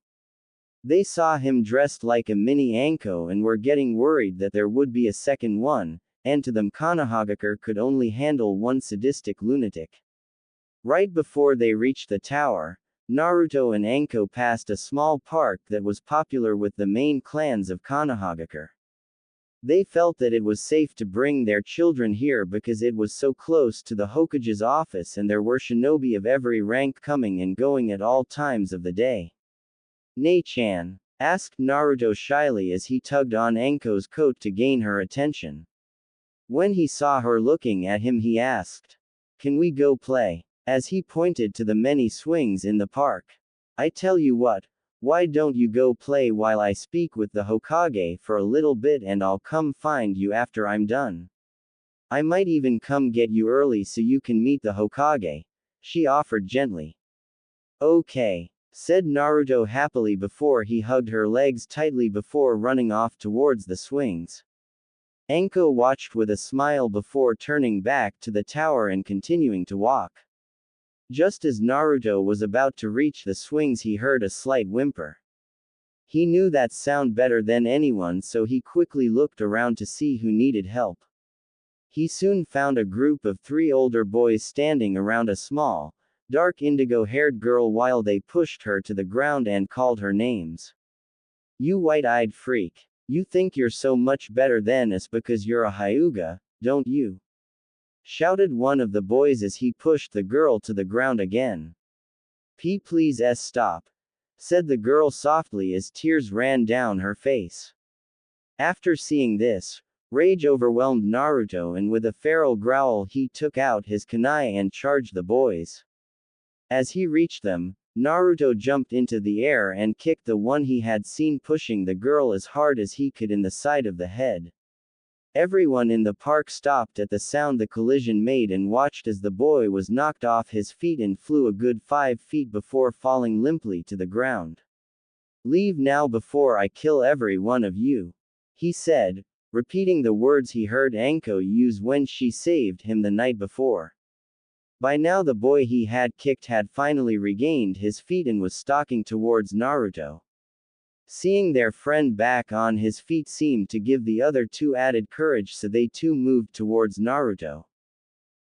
They saw him dressed like a mini Anko and were getting worried that there would be a second one, and to them Konohagakure could only handle one sadistic lunatic. Right before they reached the tower, Naruto and Anko passed a small park that was popular with the main clans of Konohagakure. They felt that it was safe to bring their children here because it was so close to the Hokage's office and there were shinobi of every rank coming and going at all times of the day. Nei-chan, asked Naruto shyly as he tugged on Anko's coat to gain her attention. When he saw her looking at him he asked, "Can we go play?" As he pointed to the many swings in the park. I tell you what, why don't you go play while I speak with the Hokage for a little bit and I'll come find you after I'm done. I might even come get you early so you can meet the Hokage, she offered gently. Okay, said Naruto happily before he hugged her legs tightly before running off towards the swings. Anko watched with a smile before turning back to the tower and continuing to walk. Just as Naruto was about to reach the swings he heard a slight whimper. He knew that sound better than anyone so he quickly looked around to see who needed help. He soon found a group of 3 older boys standing around a small, dark indigo-haired girl while they pushed her to the ground and called her names. You white-eyed freak. You think you're so much better than us because you're a Hyuga, don't you? Shouted one of the boys as he pushed the girl to the ground again. Please stop, said the girl softly as tears ran down her face. After seeing this, rage overwhelmed Naruto and with a feral growl he took out his kunai and charged the boys. As he reached them, Naruto jumped into the air and kicked the one he had seen pushing the girl as hard as he could in the side of the head. Everyone in the park stopped at the sound the collision made and watched as the boy was knocked off his feet and flew a good 5 feet before falling limply to the ground. Leave now before I kill every one of you, he said, repeating the words he heard Anko use when she saved him the night before. By now the boy he had kicked had finally regained his feet and was stalking towards Naruto. Seeing their friend back on his feet seemed to give the other 2 added courage so they too moved towards Naruto.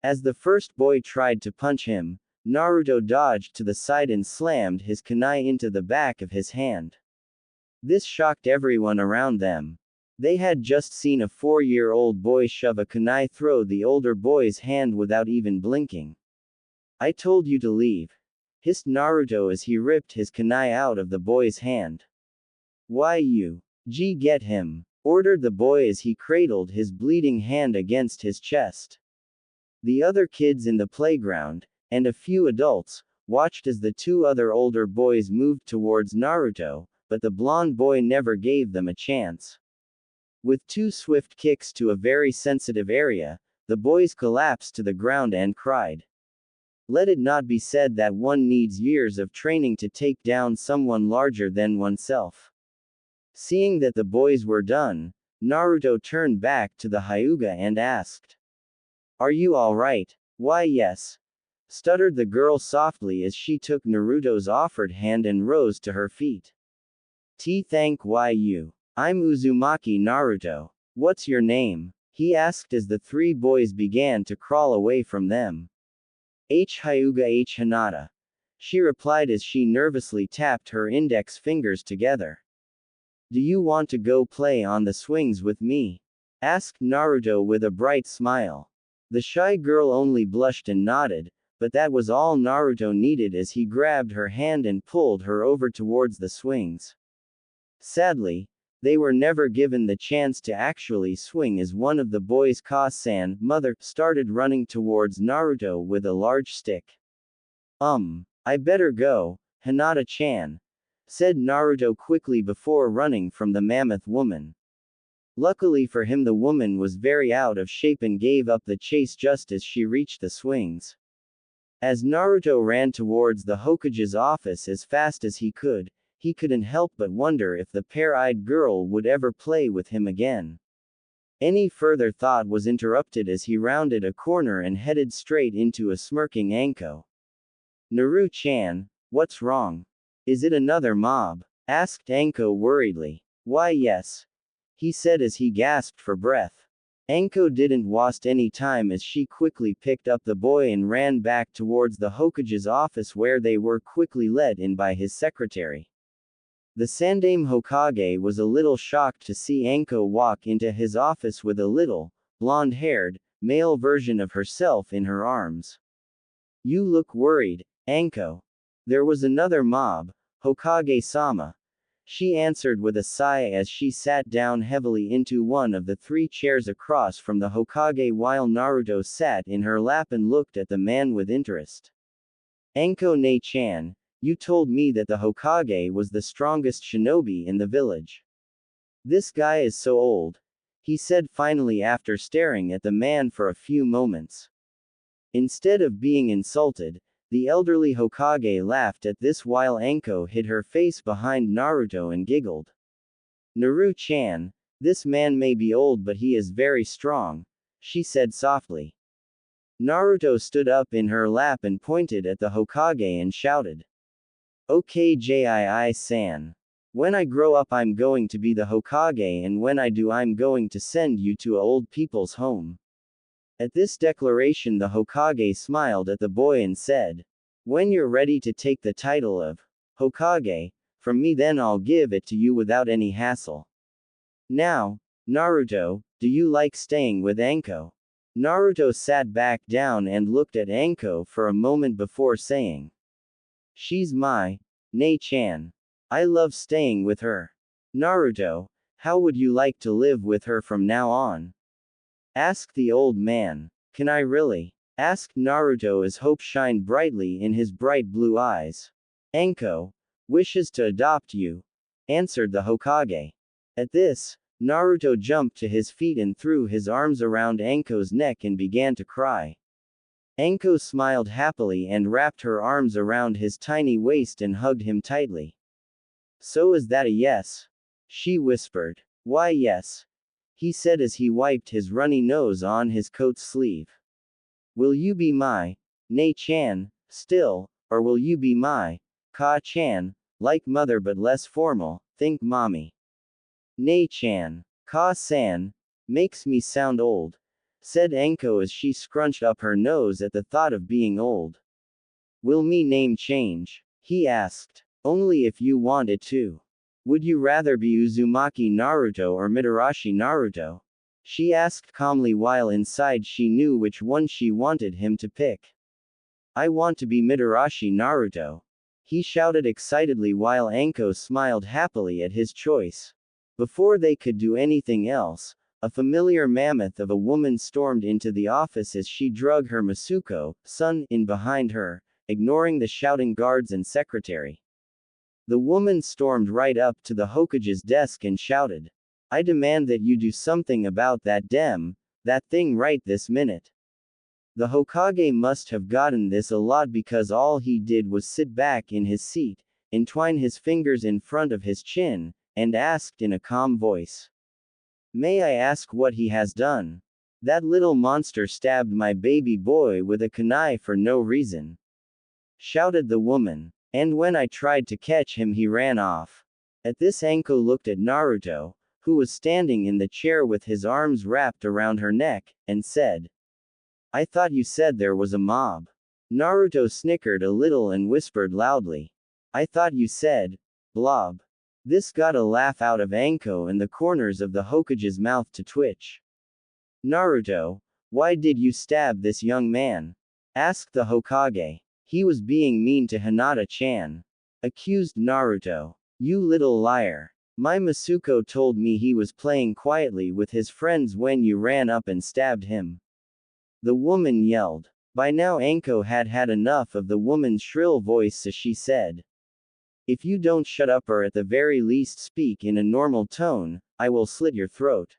As the first boy tried to punch him, Naruto dodged to the side and slammed his kunai into the back of his hand. This shocked everyone around them. They had just seen a 4-year-old boy shove a kunai through the older boy's hand without even blinking. I told you to leave, hissed Naruto as he ripped his kunai out of the boy's hand. Why you? Get him, ordered the boy as he cradled his bleeding hand against his chest. The other kids in the playground, and a few adults, watched as the two other older boys moved towards Naruto, but the blonde boy never gave them a chance. With 2 swift kicks to a very sensitive area, the boys collapsed to the ground and cried. Let it not be said that one needs years of training to take down someone larger than oneself. Seeing that the boys were done, Naruto turned back to the Hyuga and asked. Are you alright? Why yes, stuttered the girl softly as she took Naruto's offered hand and rose to her feet. Thank you. I'm Uzumaki Naruto. What's your name? He asked as the 3 boys began to crawl away from them. Hyuga Hinata. She replied as she nervously tapped her index fingers together. Do you want to go play on the swings with me? Asked Naruto with a bright smile. The shy girl only blushed and nodded, but that was all Naruto needed as he grabbed her hand and pulled her over towards the swings. Sadly, they were never given the chance to actually swing as one of the boys' Ka-san, mother, started running towards Naruto with a large stick. I better go, Hinata-chan, said Naruto quickly before running from the mammoth woman. Luckily for him, the woman was very out of shape and gave up the chase just as she reached the swings. As Naruto ran towards the Hokage's office as fast as he couldn't help but wonder if the pear-eyed girl would ever play with him again. Any further thought was interrupted as he rounded a corner and headed straight into a smirking Anko. Naru-chan, what's wrong? Is it another mob? Asked Anko worriedly. Why yes, he said as he gasped for breath. Anko didn't waste any time as she quickly picked up the boy and ran back towards the Hokage's office where they were quickly led in by his secretary. The Sandaime Hokage was a little shocked to see Anko walk into his office with a little, blonde-haired, male version of herself in her arms. You look worried, Anko. There was another mob, Hokage-sama. She answered with a sigh as she sat down heavily into one of the 3 chairs across from the Hokage while Naruto sat in her lap and looked at the man with interest. Anko-ne-chan, you told me that the Hokage was the strongest shinobi in the village. This guy is so old, he said finally after staring at the man for a few moments. Instead of being insulted, the elderly Hokage laughed at this while Anko hid her face behind Naruto and giggled. Naru-chan, this man may be old but he is very strong, she said softly. Naruto stood up in her lap and pointed at the Hokage and shouted. Okay Jii-san. When I grow up I'm going to be the Hokage and when I do I'm going to send you to a old people's home. At this declaration the Hokage smiled at the boy and said, when you're ready to take the title of Hokage from me then I'll give it to you without any hassle. Now, Naruto, do you like staying with Anko? Naruto sat back down and looked at Anko for a moment before saying. She's my Ne-chan. I love staying with her. Naruto, how would you like to live with her from now on? Asked the old man. Can I really? Asked Naruto as hope shined brightly in his bright blue eyes. Anko wishes to adopt you, answered the Hokage. At this, Naruto jumped to his feet and threw his arms around Anko's neck and began to cry. Anko smiled happily and wrapped her arms around his tiny waist and hugged him tightly. So is that a yes? She whispered. Why yes, he said as he wiped his runny nose on his coat sleeve. Will you be my Ne-chan still, or will you be my Ka-chan, like mother but less formal, think mommy? Ne-chan, Ka-san, makes me sound old, said Anko as she scrunched up her nose at the thought of being old. Will me name change? He asked. Only if you want it to. Would you rather be Uzumaki Naruto or Mitarashi Naruto? She asked calmly while inside she knew which one she wanted him to pick. I want to be Mitarashi Naruto. He shouted excitedly while Anko smiled happily at his choice. Before they could do anything else, a familiar mammoth of a woman stormed into the office as she drug her Masuko-san in behind her, ignoring the shouting guards and secretary. The woman stormed right up to the Hokage's desk and shouted, I demand that you do something about that thing right this minute. The Hokage must have gotten this a lot because all he did was sit back in his seat, entwine his fingers in front of his chin, and asked in a calm voice. May I ask what he has done? That little monster stabbed my baby boy with a kunai for no reason. Shouted the woman. And when I tried to catch him he ran off. At this Anko looked at Naruto, who was standing in the chair with his arms wrapped around her neck, and said, I thought you said there was a mob. Naruto snickered a little and whispered loudly. I thought you said, blob. This got a laugh out of Anko and the corners of the Hokage's mouth to twitch. Naruto, why did you stab this young man? Asked the Hokage. He was being mean to Hinata-chan. Accused Naruto. You little liar. My Masuko told me he was playing quietly with his friends when you ran up and stabbed him. The woman yelled. By now Anko had had enough of the woman's shrill voice so she said. If you don't shut up or at the very least speak in a normal tone, I will slit your throat.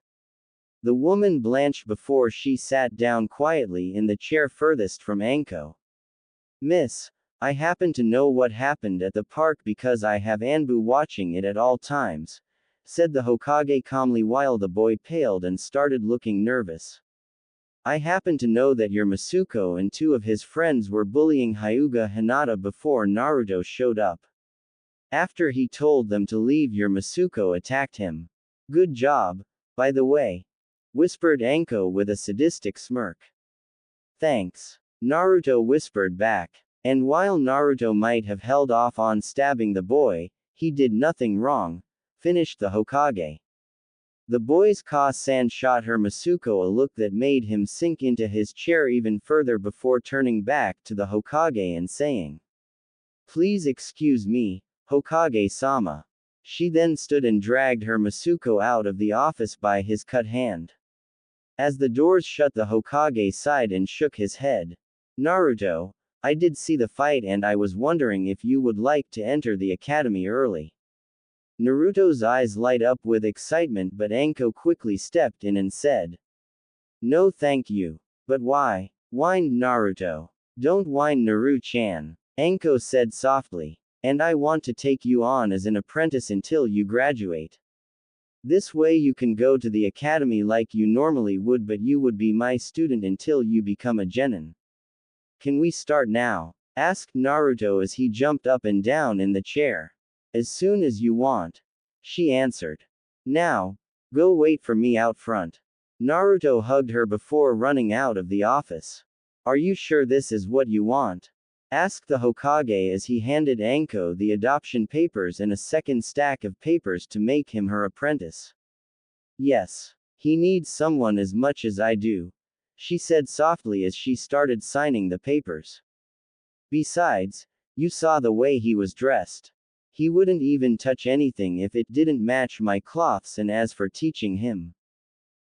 The woman blanched before she sat down quietly in the chair furthest from Anko. Miss, I happen to know what happened at the park because I have Anbu watching it at all times, said the Hokage calmly while the boy paled and started looking nervous. I happen to know that your Masuko and two of his friends were bullying Hyuga Hinata before Naruto showed up. After he told them to leave, your Masuko attacked him. Good job, by the way, whispered Anko with a sadistic smirk. Thanks, Naruto whispered back. And while Naruto might have held off on stabbing the boy, he did nothing wrong, finished the Hokage. The boy's Ka-san shot her Masuko a look that made him sink into his chair even further before turning back to the Hokage and saying, Please excuse me, Hokage-sama. She then stood and dragged her Masuko out of the office by his cut hand. As the doors shut, the Hokage sighed and shook his head. Naruto, I did see the fight and I was wondering if you would like to enter the academy early. Naruto's eyes light up with excitement, but Anko quickly stepped in and said, No thank you. But why? Whined Naruto. Don't whine, Naru-chan. Anko said softly. And I want to take you on as an apprentice until you graduate. This way you can go to the academy like you normally would, but you would be my student until you become a genin. Can we start now? Asked Naruto as he jumped up and down in the chair. As soon as you want. She answered. Now, go wait for me out front. Naruto hugged her before running out of the office. Are you sure this is what you want? Asked the Hokage as he handed Anko the adoption papers and a second stack of papers to make him her apprentice. Yes. He needs someone as much as I do, she said softly as she started signing the papers. Besides, you saw the way he was dressed. He wouldn't even touch anything if it didn't match my cloths, and as for teaching him,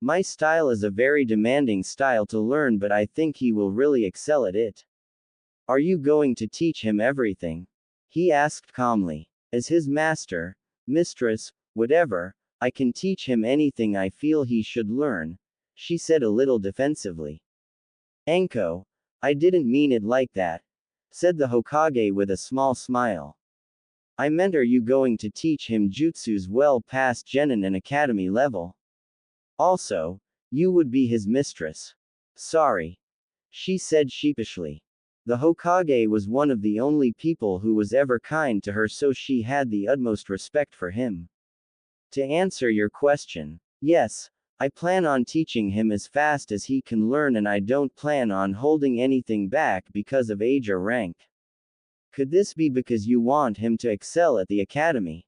my style is a very demanding style to learn, but I think he will really excel at it. Are you going to teach him everything? He asked calmly. As his master, mistress, whatever, I can teach him anything I feel he should learn, she said a little defensively. Anko, I didn't mean it like that, said the Hokage with a small smile. I meant, are you going to teach him jutsus well past genin and academy level? Also, you would be his mistress. Sorry, she said sheepishly. The Hokage was one of the only people who was ever kind to her, so she had the utmost respect for him. To answer your question, yes, I plan on teaching him as fast as he can learn, and I don't plan on holding anything back because of age or rank. Could this be because you want him to excel at the academy?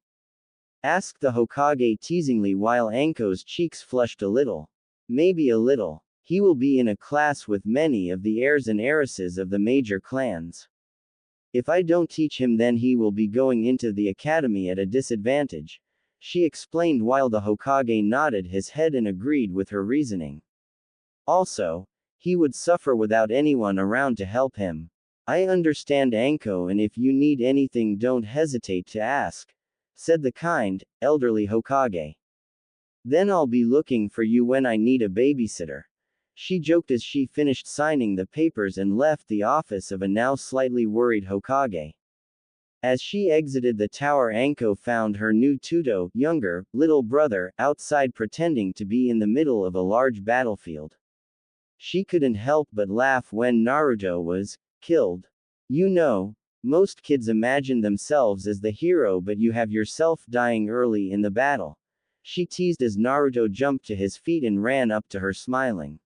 asked the Hokage teasingly while Anko's cheeks flushed a little. Maybe a little. He will be in a class with many of the heirs and heiresses of the major clans. If I don't teach him, then he will be going into the academy at a disadvantage, she explained while the Hokage nodded his head and agreed with her reasoning. Also, he would suffer without anyone around to help him. I understand, Anko, and if you need anything, don't hesitate to ask, said the kind, elderly Hokage. Then I'll be looking for you when I need a babysitter, she joked as she finished signing the papers and left the office of a now slightly worried Hokage. As she exited the tower, Anko found her new Tuto, younger, little brother, outside pretending to be in the middle of a large battlefield. She couldn't help but laugh when Naruto was killed. You know, most kids imagine themselves as the hero, but you have yourself dying early in the battle, she teased as Naruto jumped to his feet and ran up to her smiling.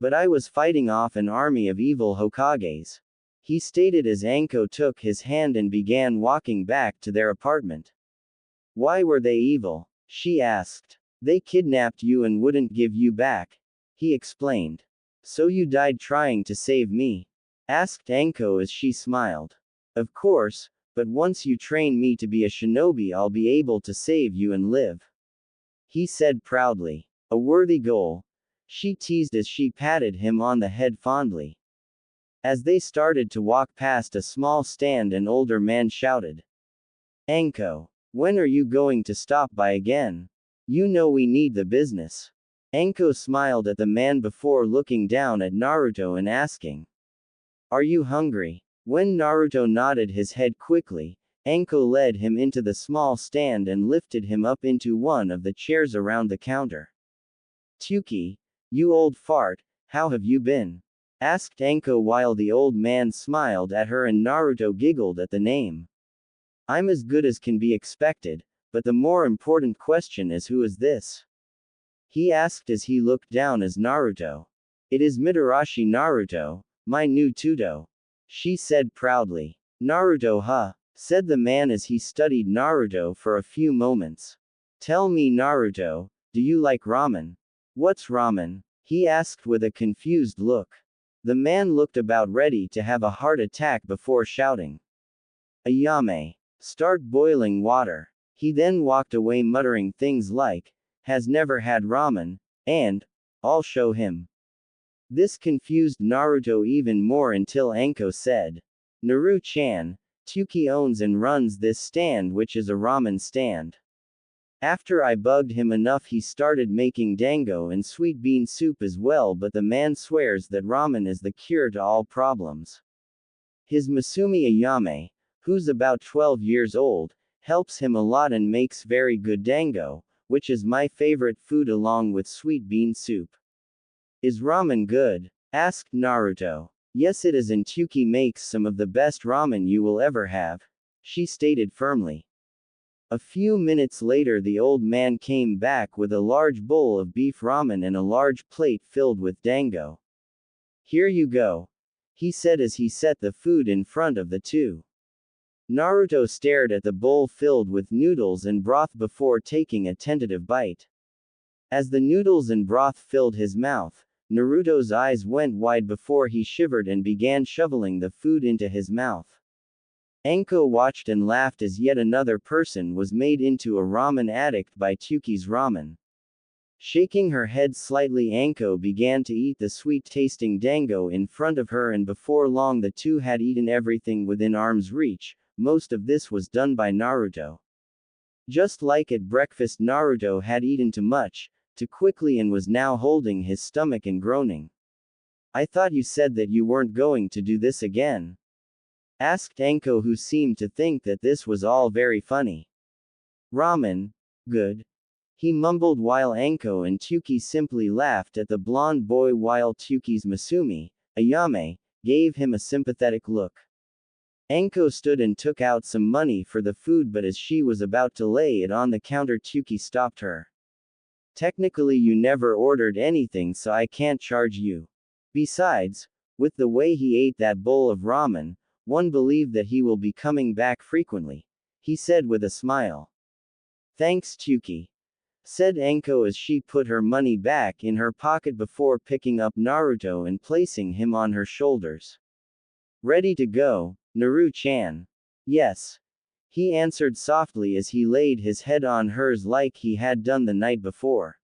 But I was fighting off an army of evil Hokages, he stated as Anko took his hand and began walking back to their apartment. Why were they evil? She asked. They kidnapped you and wouldn't give you back, he explained. So you died trying to save me? Asked Anko as she smiled. Of course, but once you train me to be a shinobi, I'll be able to save you and live, he said proudly. A worthy goal, she teased as she patted him on the head fondly. As they started to walk past a small stand, an older man shouted, Anko, when are you going to stop by again? You know we need the business. Anko smiled at the man before looking down at Naruto and asking, are you hungry? When Naruto nodded his head quickly, Anko led him into the small stand and lifted him up into one of the chairs around the counter. Tuki, you old fart, how have you been? Asked Anko while the old man smiled at her and Naruto giggled at the name. I'm as good as can be expected, but the more important question is, who is this? He asked as he looked down as Naruto. It is Mitarashi Naruto, my new Tuto, she said proudly. Naruto, huh? Said the man as he studied Naruto for a few moments. Tell me, Naruto, do you like ramen? What's ramen? He asked with a confused look. The man looked about ready to have a heart attack before shouting, Ayame. Start boiling water. He then walked away muttering things like, has never had ramen, and, I'll show him. This confused Naruto even more until Anko said, Naru-chan, Tuki owns and runs this stand, which is a ramen stand. After I bugged him enough, he started making dango and sweet bean soup as well, but the man swears that ramen is the cure to all problems. His Masumi Ayame, who's about 12 years old, helps him a lot and makes very good dango, which is my favorite food along with sweet bean soup. Is ramen good? Asked Naruto. Yes, it is, and Tuki makes some of the best ramen you will ever have, she stated firmly. A few minutes later, the old man came back with a large bowl of beef ramen and a large plate filled with dango. Here you go, he said as he set the food in front of the two. Naruto stared at the bowl filled with noodles and broth before taking a tentative bite. As the noodles and broth filled his mouth, Naruto's eyes went wide before he shivered and began shoveling the food into his mouth. Anko watched and laughed as yet another person was made into a ramen addict by Tuki's ramen. Shaking her head slightly, Anko began to eat the sweet-tasting dango in front of her, and before long the two had eaten everything within arm's reach. Most of this was done by Naruto. Just like at breakfast, Naruto had eaten too much, too quickly, and was now holding his stomach and groaning. I thought you said that you weren't going to do this again? Asked Anko, who seemed to think that this was all very funny. Ramen? Good. He mumbled while Anko and Tuki simply laughed at the blonde boy while Tuki's Masumi, Ayame, gave him a sympathetic look. Anko stood and took out some money for the food, but as she was about to lay it on the counter, Tuki stopped her. Technically, you never ordered anything, so I can't charge you. Besides, with the way he ate that bowl of ramen, one believed that he will be coming back frequently, he said with a smile. Thanks, Tuki, said Anko as she put her money back in her pocket before picking up Naruto and placing him on her shoulders. Ready to go, Naru-chan? Yes, he answered softly as he laid his head on hers like he had done the night before.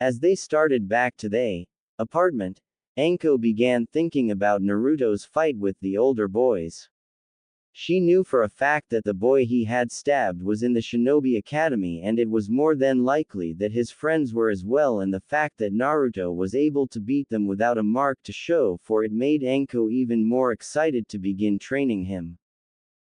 As they started back to the apartment, Anko began thinking about Naruto's fight with the older boys. She knew for a fact that the boy he had stabbed was in the Shinobi Academy, and it was more than likely that his friends were as well, and the fact that Naruto was able to beat them without a mark to show for it made Anko even more excited to begin training him.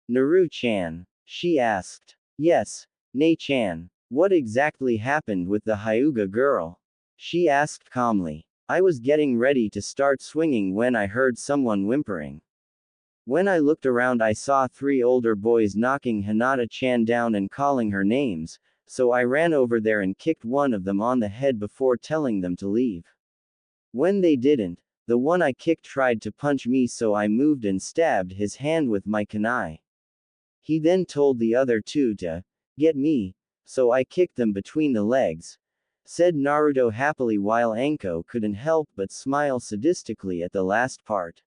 Naru-chan? She asked. Yes, Nei-chan. What exactly happened with the Hyuga girl? She asked calmly. I was getting ready to start swinging when I heard someone whimpering. When I looked around, I saw 3 older boys knocking Hinata-chan down and calling her names, so I ran over there and kicked one of them on the head before telling them to leave. When they didn't, the one I kicked tried to punch me, so I moved and stabbed his hand with my kunai. He then told the other 2 to get me, so I kicked them between the legs, said Naruto happily while Anko couldn't help but smile sadistically at the last part.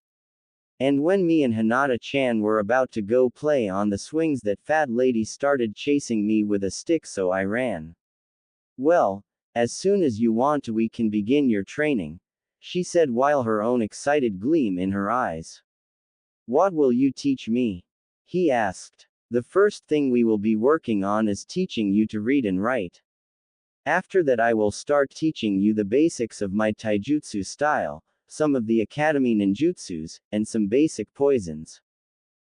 And when me and Hinata-chan were about to go play on the swings, that fat lady started chasing me with a stick, so I ran. Well, as soon as you want to, we can begin your training, she said while her own excited gleam in her eyes. What will you teach me? He asked. The first thing we will be working on is teaching you to read and write. After that, I will start teaching you the basics of my taijutsu style, some of the academy ninjutsus, and some basic poisons.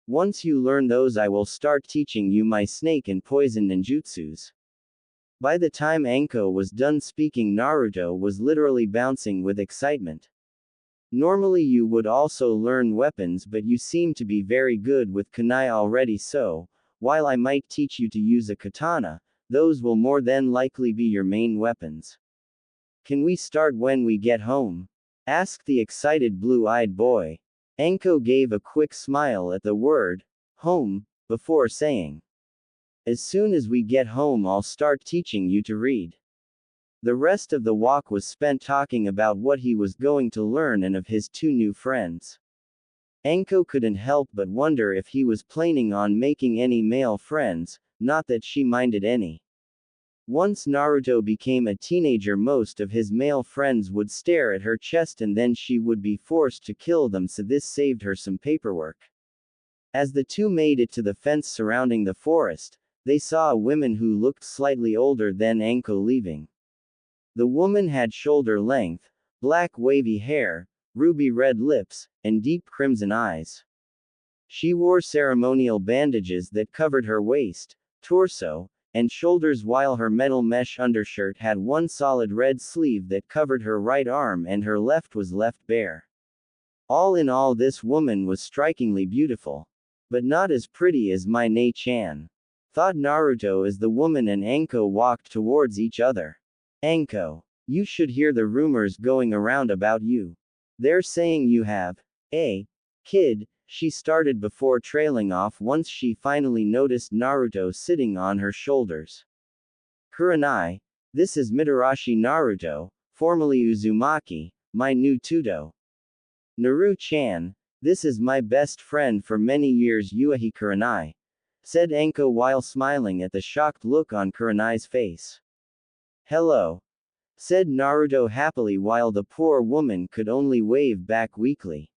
Once you learn those, I will start teaching you my snake and poison ninjutsus. By the time Anko was done speaking, Naruto was literally bouncing with excitement. Normally you would also learn weapons, but you seem to be very good with kunai already, so, while I might teach you to use a katana, those will more than likely be your main weapons. Can we start when we get home? Asked the excited blue-eyed boy. Anko gave a quick smile at the word, home, before saying, as soon as we get home, I'll start teaching you to read. The rest of the walk was spent talking about what he was going to learn and of his 2 new friends. Anko couldn't help but wonder if he was planning on making any male friends, not that she minded any. Once Naruto became a teenager, most of his male friends would stare at her chest and then she would be forced to kill them, so this saved her some paperwork. As the 2 made it to the fence surrounding the forest, they saw a woman who looked slightly older than Anko leaving. The woman had shoulder-length, black wavy hair, ruby red lips, and deep crimson eyes. She wore ceremonial bandages that covered her waist, torso, and shoulders, while her metal mesh undershirt had one solid red sleeve that covered her right arm and her left was left bare. All in all, this woman was strikingly beautiful. But not as pretty as my Nei-chan, thought Naruto as the woman and Anko walked towards each other. Anko, you should hear the rumors going around about you. They're saying you have a kid, she started before trailing off once she finally noticed Naruto sitting on her shoulders. Kurenai, this is Mitarashi Naruto, formerly Uzumaki, my new tuto. Naru-chan, this is my best friend for many years, Yuahi Kurenai, said Anko while smiling at the shocked look on Kurenai's face. Hello, said Naruto happily while the poor woman could only wave back weakly.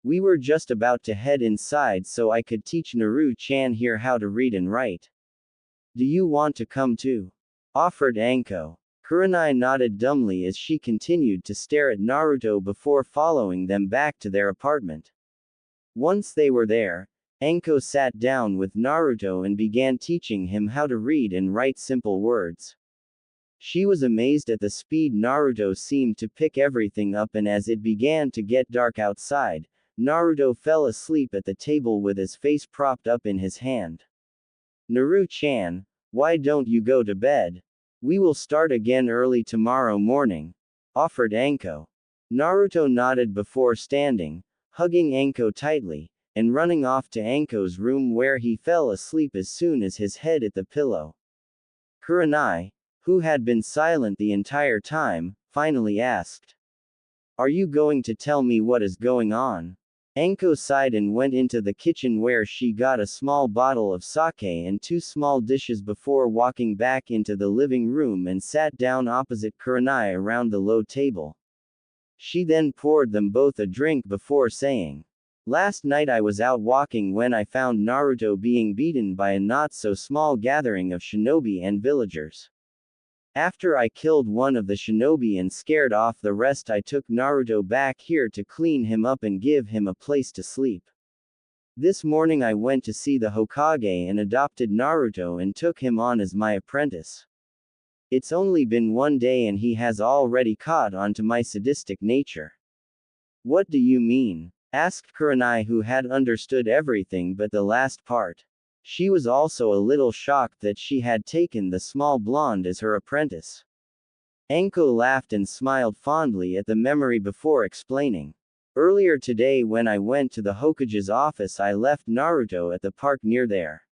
We were just about to head inside so I could teach Naru-chan here how to read and write. Do you want to come too? Offered Anko. Kurenai nodded dumbly as she continued to stare at Naruto before following them back to their apartment. Once they were there, Anko sat down with Naruto and began teaching him how to read and write simple words. She was amazed at the speed Naruto seemed to pick everything up, and as it began to get dark outside, Naruto fell asleep at the table with his face propped up in his hand. Naru-chan, why don't you go to bed? We will start again early tomorrow morning, offered Anko. Naruto nodded before standing, hugging Anko tightly, and running off to Anko's room where he fell asleep as soon as his head hit the pillow. Kurenai, who had been silent the entire time, finally asked. Are you going to tell me what is going on? Anko sighed and went into the kitchen where she got a small bottle of sake and two small dishes before walking back into the living room and sat down opposite Kurenai around the low table. She then poured them both a drink before saying, Last night I was out walking when I found Naruto being beaten by a not-so-small gathering of shinobi and villagers. After I killed one of the shinobi and scared off the rest, I took Naruto back here to clean him up and give him a place to sleep. This morning I went to see the Hokage and adopted Naruto and took him on as my apprentice. It's only been one day and he has already caught on to my sadistic nature. What do you mean? Asked Kurenai, who had understood everything but the last part. She was also a little shocked that she had taken the small blonde as her apprentice. Anko laughed and smiled fondly at the memory before explaining. Earlier today when I went to the Hokage's office, I left Naruto at the park near there.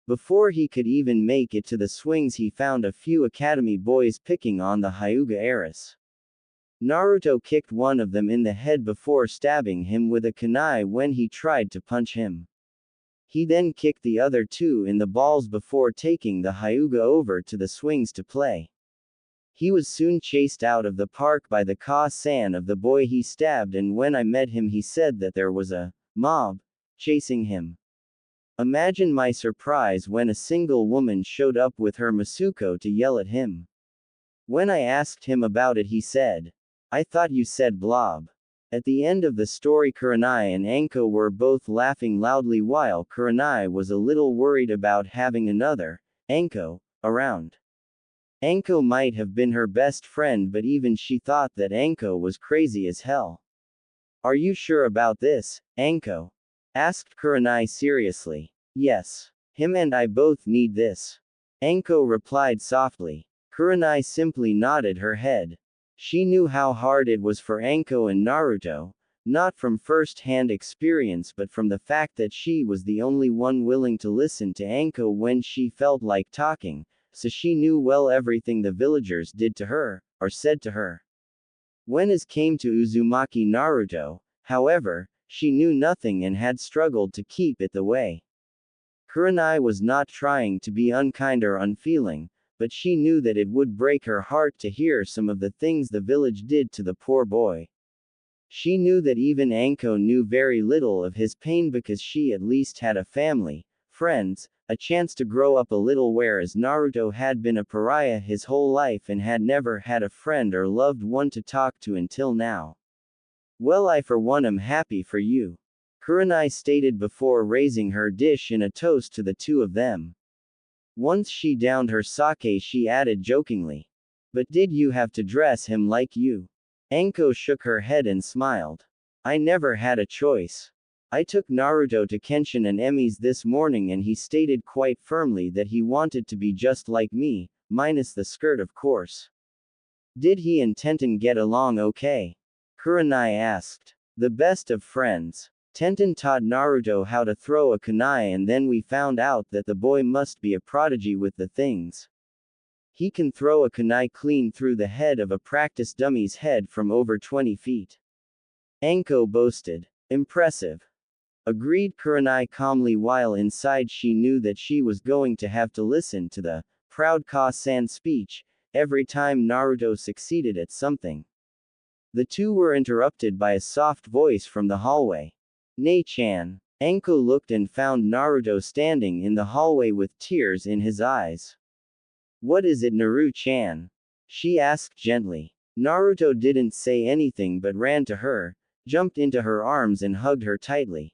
Before he could even make it to the swings, he found a few academy boys picking on the Hyuga heiress. Naruto kicked one of them in the head before stabbing him with a kunai when he tried to punch him. He then kicked the other two in the balls before taking the Hyuga over to the swings to play. He was soon chased out of the park by the Ka-san of the boy he stabbed, and when I met him he said that there was a mob chasing him. Imagine my surprise when a single woman showed up with her Masuko to yell at him. When I asked him about it, he said, I thought you said blob. At the end of the story, Kurenai and Anko were both laughing loudly while Kurenai was a little worried about having another, Anko, around. Anko might have been her best friend, but even she thought that Anko was crazy as hell. Are you sure about this, Anko? Asked Kurenai seriously. Yes. Him and I both need this. Anko replied softly. Kurenai simply nodded her head. She knew how hard it was for Anko and Naruto, not from first-hand experience but from the fact that she was the only one willing to listen to Anko when she felt like talking, so she knew well everything the villagers did to her, or said to her. When it came to Uzumaki Naruto, however, she knew nothing and had struggled to keep it the way. Kurenai was not trying to be unkind or unfeeling, but she knew that it would break her heart to hear some of the things the village did to the poor boy. She knew that even Anko knew very little of his pain because she at least had a family, friends, a chance to grow up a little, whereas Naruto had been a pariah his whole life and had never had a friend or loved one to talk to until now. Well, I for one am happy for you, Kurenai stated before raising her dish in a toast to the two of them. Once she downed her sake, she added jokingly. But did you have to dress him like you? Anko shook her head and smiled. I never had a choice. I took Naruto to Kenshin and Emi's this morning and he stated quite firmly that he wanted to be just like me, minus the skirt of course. Did he and Tenten get along okay? Kurenai asked. The best of friends. Tenten taught Naruto how to throw a kunai and then we found out that the boy must be a prodigy with the things. He can throw a kunai clean through the head of a practice dummy's head from over 20 feet. Anko boasted. Impressive. Agreed Kurenai calmly, while inside she knew that she was going to have to listen to the proud Ka-san speech every time Naruto succeeded at something. The two were interrupted by a soft voice from the hallway. Nei-chan. Anko looked and found Naruto standing in the hallway with tears in his eyes. What is it, Naru-chan? She asked gently. Naruto didn't say anything but ran to her, jumped into her arms and hugged her tightly.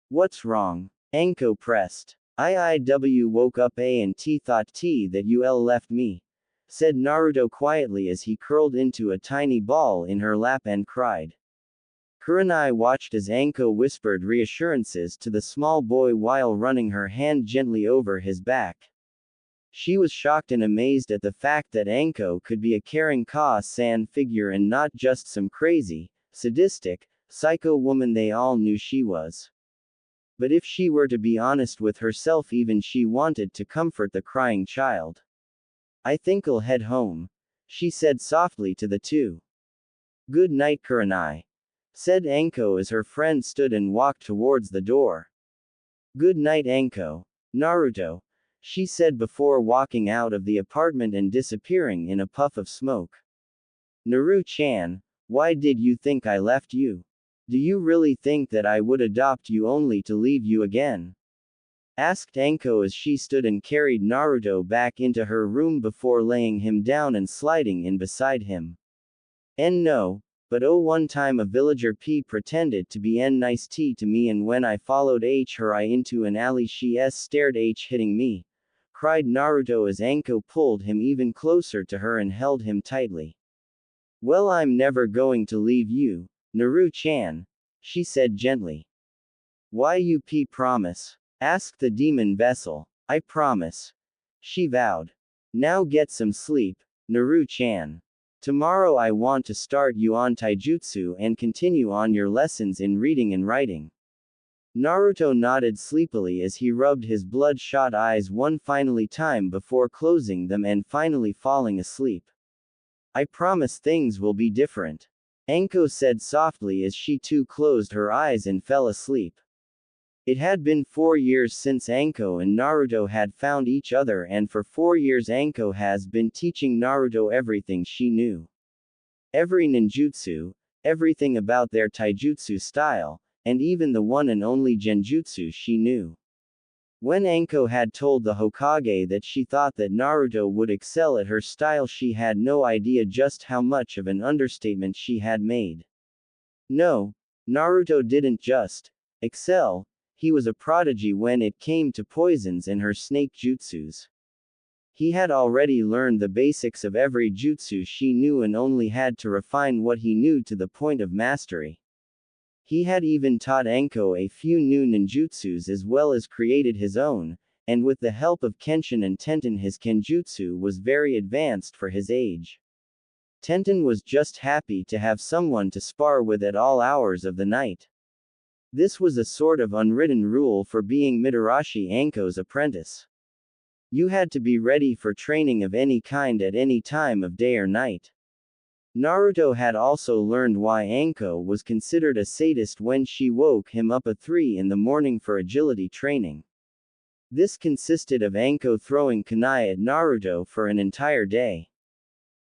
What's wrong? Anko pressed. IIW woke up and thought that you left me, said Naruto quietly as he curled into a tiny ball in her lap and cried. Kurenai watched as Anko whispered reassurances to the small boy while running her hand gently over his back. She was shocked and amazed at the fact that Anko could be a caring Ka-san figure and not just some crazy, sadistic, psycho woman they all knew she was. But if she were to be honest with herself, even she wanted to comfort the crying child. I think I'll head home, she said softly to the two. Good night, Kurenai, said Anko as her friend stood and walked towards the door. Good night, Anko. Naruto, she said before walking out of the apartment and disappearing in a puff of smoke. Naru-chan, why did you think I left you? Do you really think that I would adopt you only to leave you again? Asked Anko as she stood and carried Naruto back into her room before laying him down and sliding in beside him. And no, but oh, one time a villager P pretended to be N nice T to me, and when I followed her I into an alley she stared hitting me, cried Naruto as Anko pulled him even closer to her and held him tightly. Well, I'm never going to leave you, Naru-chan, she said gently. Why you P promise? Asked the demon vessel. I promise, she vowed. Now get some sleep, Naru-chan. Tomorrow I want to start you on taijutsu and continue on your lessons in reading and writing. Naruto nodded sleepily as he rubbed his bloodshot eyes one finally time before closing them and finally falling asleep. I promise things will be different, Anko said softly as she too closed her eyes and fell asleep. It had been 4 years since Anko and Naruto had found each other, and for 4 years Anko has been teaching Naruto everything she knew. Every ninjutsu, everything about their taijutsu style, and even the one and only genjutsu she knew. When Anko had told the Hokage that she thought that Naruto would excel at her style, she had no idea just how much of an understatement she had made. No, Naruto didn't just excel, he was a prodigy when it came to poisons and her snake jutsus. He had already learned the basics of every jutsu she knew and only had to refine what he knew to the point of mastery. He had even taught Anko a few new ninjutsus as well as created his own, and with the help of Kenshin and Tenten his kenjutsu was very advanced for his age. Tenten was just happy to have someone to spar with at all hours of the night. This was a sort of unwritten rule for being Mitarashi Anko's apprentice. You had to be ready for training of any kind at any time of day or night. Naruto had also learned why Anko was considered a sadist when she woke him up at 3 in the morning for agility training. This consisted of Anko throwing kunai at Naruto for an entire day.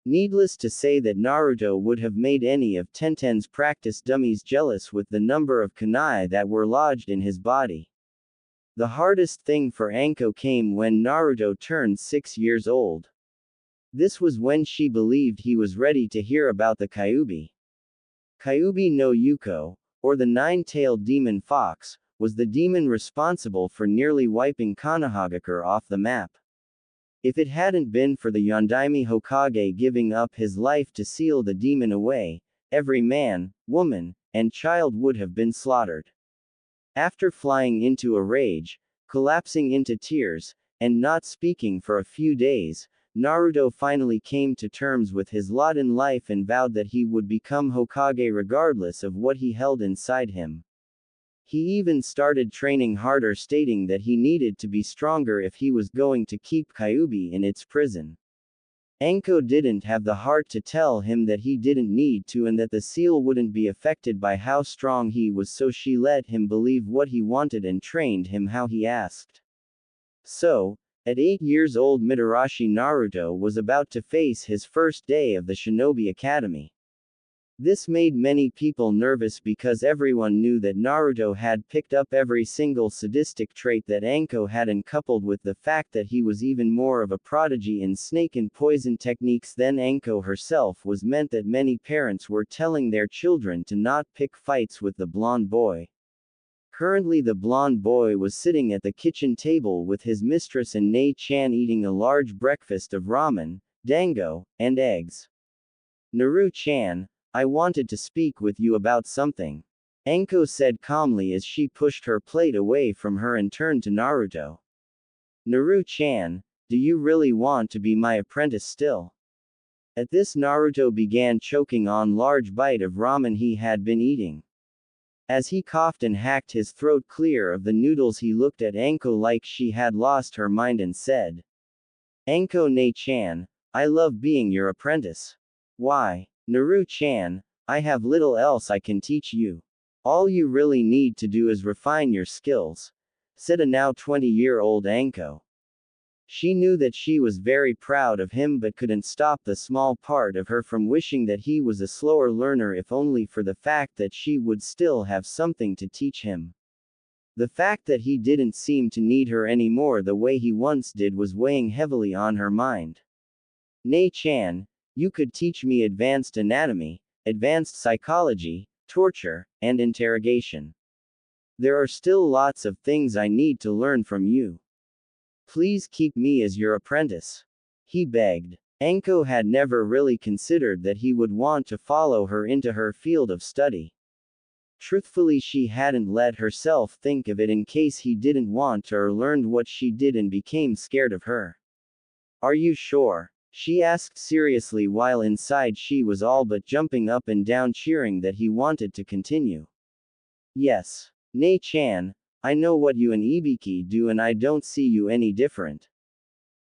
Needless to say that Naruto would have made any of Tenten's practice dummies jealous with the number of kunai that were lodged in his body. The hardest thing for Anko came when Naruto turned 6 years old. This was when she believed he was ready to hear about the Kyuubi. Kyuubi no Yuko, or the nine-tailed demon fox, was the demon responsible for nearly wiping Konohagakure off the map. If it hadn't been for the Yondaime Hokage giving up his life to seal the demon away, every man, woman, and child would have been slaughtered. After flying into a rage, collapsing into tears, and not speaking for a few days, Naruto finally came to terms with his lot in life and vowed that he would become Hokage regardless of what he held inside him. He even started training harder, stating that he needed to be stronger if he was going to keep Kyuubi in its prison. Anko didn't have the heart to tell him that he didn't need to and that the seal wouldn't be affected by how strong he was, so she let him believe what he wanted and trained him how he asked. So, at 8 years old, Mitarashi Naruto was about to face his first day of the Shinobi Academy. This made many people nervous because everyone knew that Naruto had picked up every single sadistic trait that Anko had, and coupled with the fact that he was even more of a prodigy in snake and poison techniques than Anko herself was, meant that many parents were telling their children to not pick fights with the blonde boy. Currently the blonde boy was sitting at the kitchen table with his mistress and Nei-chan eating a large breakfast of ramen, dango, and eggs. Naru-chan, I wanted to speak with you about something, Anko said calmly as she pushed her plate away from her and turned to Naruto. Naru-chan, do you really want to be my apprentice still? At this, Naruto began choking on large bite of ramen he had been eating. As he coughed and hacked his throat clear of the noodles, he looked at Anko like she had lost her mind and said, Anko Nei-chan, I love being your apprentice. Why, Naru-chan, I have little else I can teach you. All you really need to do is refine your skills, said a now 20-year-old Anko. She knew that she was very proud of him but couldn't stop the small part of her from wishing that he was a slower learner, if only for the fact that she would still have something to teach him. The fact that he didn't seem to need her anymore the way he once did was weighing heavily on her mind. Nei-chan, you could teach me advanced anatomy, advanced psychology, torture, and interrogation. There are still lots of things I need to learn from you. Please keep me as your apprentice. He begged. Anko had never really considered that he would want to follow her into her field of study. Truthfully, she hadn't let herself think of it in case he didn't want or learned what she did and became scared of her. Are you sure? She asked seriously, while inside she was all but jumping up and down, cheering that he wanted to continue. Yes. Nei-chan, I know what you and Ibiki do and I don't see you any different.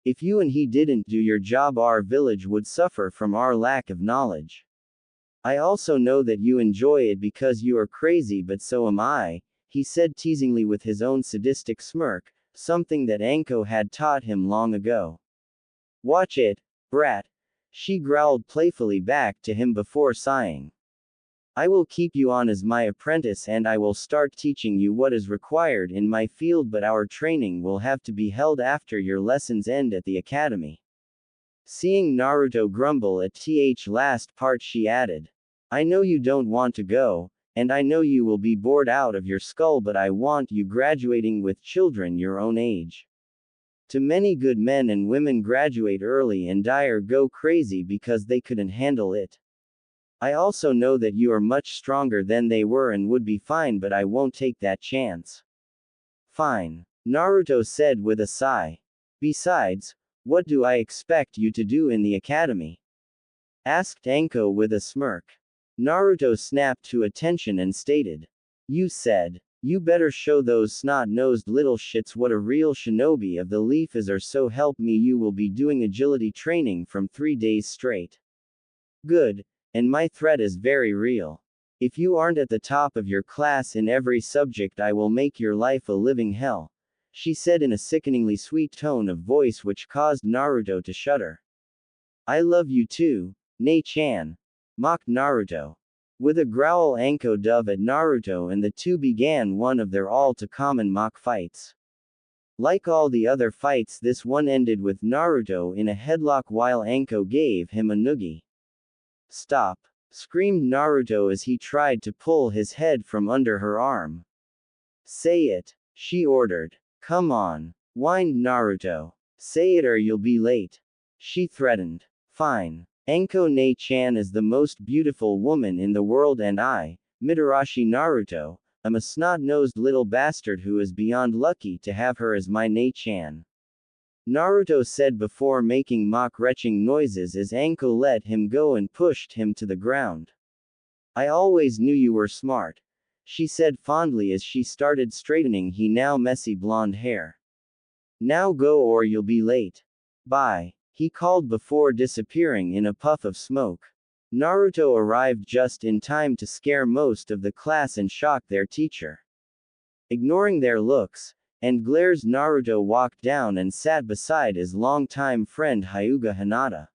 If you and he didn't do your job, our village would suffer from our lack of knowledge. I also know that you enjoy it because you are crazy, but so am I, he said teasingly with his own sadistic smirk, something that Anko had taught him long ago. Watch it, brat, she growled playfully back to him before sighing. I will keep you on as my apprentice and I will start teaching you what is required in my field, but our training will have to be held after your lessons end at the academy. Seeing Naruto grumble at th last part, she added, I know you don't want to go, and I know you will be bored out of your skull, but I want you graduating with children your own age. Too many good men and women graduate early and die or go crazy because they couldn't handle it. I also know that you are much stronger than they were and would be fine, but I won't take that chance. Fine, Naruto said with a sigh. Besides, what do I expect you to do in the academy? Asked Anko with a smirk. Naruto snapped to attention and stated. You said, you better show those snot-nosed little shits what a real shinobi of the leaf is, or so help me you will be doing agility training from 3 days straight. Good. And my threat is very real. If you aren't at the top of your class in every subject, I will make your life a living hell, she said in a sickeningly sweet tone of voice which caused Naruto to shudder. I love you too, Nei-chan, mocked Naruto. With a growl, Anko dove at Naruto and the two began one of their all-too-common mock fights. Like all the other fights, this one ended with Naruto in a headlock while Anko gave him a noogie. Stop! Screamed Naruto as he tried to pull his head from under her arm. Say it, she ordered. Come on, whined Naruto. Say it or you'll be late, she threatened. Fine. Anko Nei-chan is the most beautiful woman in the world and I, Mitarashi Naruto, am a snot-nosed little bastard who is beyond lucky to have her as my Nei-chan. Naruto said before making mock retching noises as Anko let him go and pushed him to the ground. I always knew you were smart, she said fondly as she started straightening his now messy blonde hair. Now go or you'll be late. Bye, he called before disappearing in a puff of smoke. Naruto arrived just in time to scare most of the class and shock their teacher. Ignoring their looks and glares, Naruto walked down and sat beside his longtime friend Hyuga Hinata.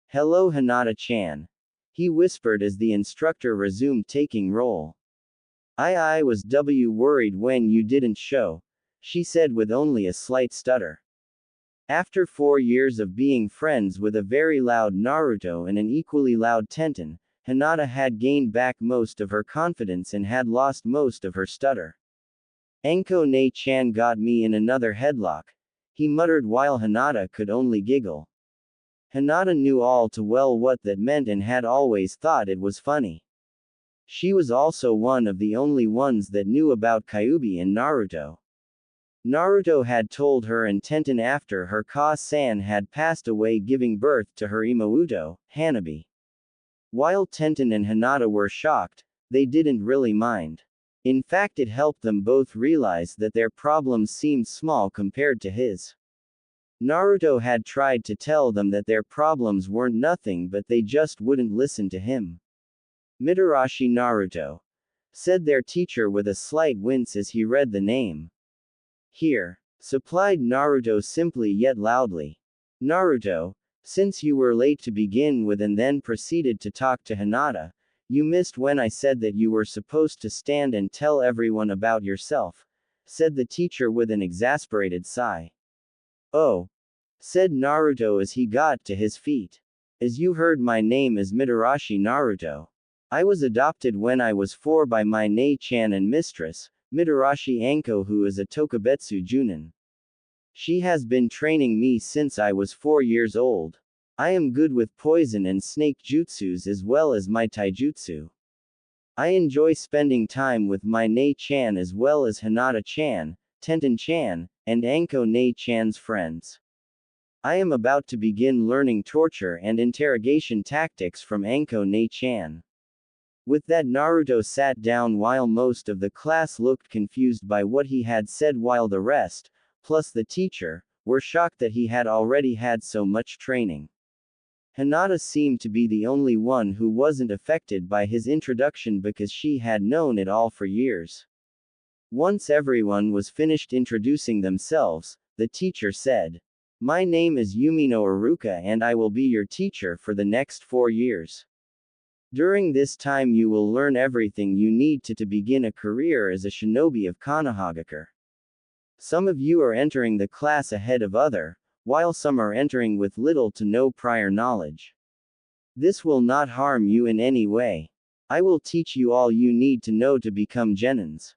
Hello Hinata-chan, he whispered as the instructor resumed taking roll. I was worried when you didn't show, she said with only a slight stutter. After 4 years of being friends with a very loud Naruto and an equally loud Tenten, Hinata had gained back most of her confidence and had lost most of her stutter. Anko Nei-chan got me in another headlock, he muttered while Hinata could only giggle. Hinata knew all too well what that meant and had always thought it was funny. She was also one of the only ones that knew about Kyuubi and Naruto. Naruto had told her and Tenten after her Ka-san had passed away, giving birth to her Imouto, Hanabi. While Tenten and Hinata were shocked, they didn't really mind. In fact, it helped them both realize that their problems seemed small compared to his. Naruto had tried to tell them that their problems weren't nothing, but they just wouldn't listen to him. Mitarashi Naruto, said their teacher with a slight wince as he read the name. Here, supplied Naruto simply yet loudly. Naruto, since you were late to begin with and then proceeded to talk to Hinata, you missed when I said that you were supposed to stand and tell everyone about yourself, said the teacher with an exasperated sigh. Oh, said Naruto as he got to his feet. As you heard, my name is Mitarashi Naruto. I was adopted when I was 4 by my Nei-chan and mistress, Mitarashi Anko, who is a Tokubetsu Junin. She has been training me since I was 4 years old. I am good with poison and snake jutsus as well as my taijutsu. I enjoy spending time with my Nei-chan as well as Hinata-chan, Tenten-chan, and Anko Nei-chan's friends. I am about to begin learning torture and interrogation tactics from Anko Nei-chan. With that, Naruto sat down while most of the class looked confused by what he had said, while the rest, plus the teacher, were shocked that he had already had so much training. Hinata seemed to be the only one who wasn't affected by his introduction because she had known it all for years. Once everyone was finished introducing themselves, the teacher said, "My name is Yumino Iruka and I will be your teacher for the next 4 years. During this time you will learn everything you need to begin a career as a shinobi of Konohagakure. Some of you are entering the class ahead of other, while some are entering with little to no prior knowledge. This will not harm you in any way. I will teach you all you need to know to become genins.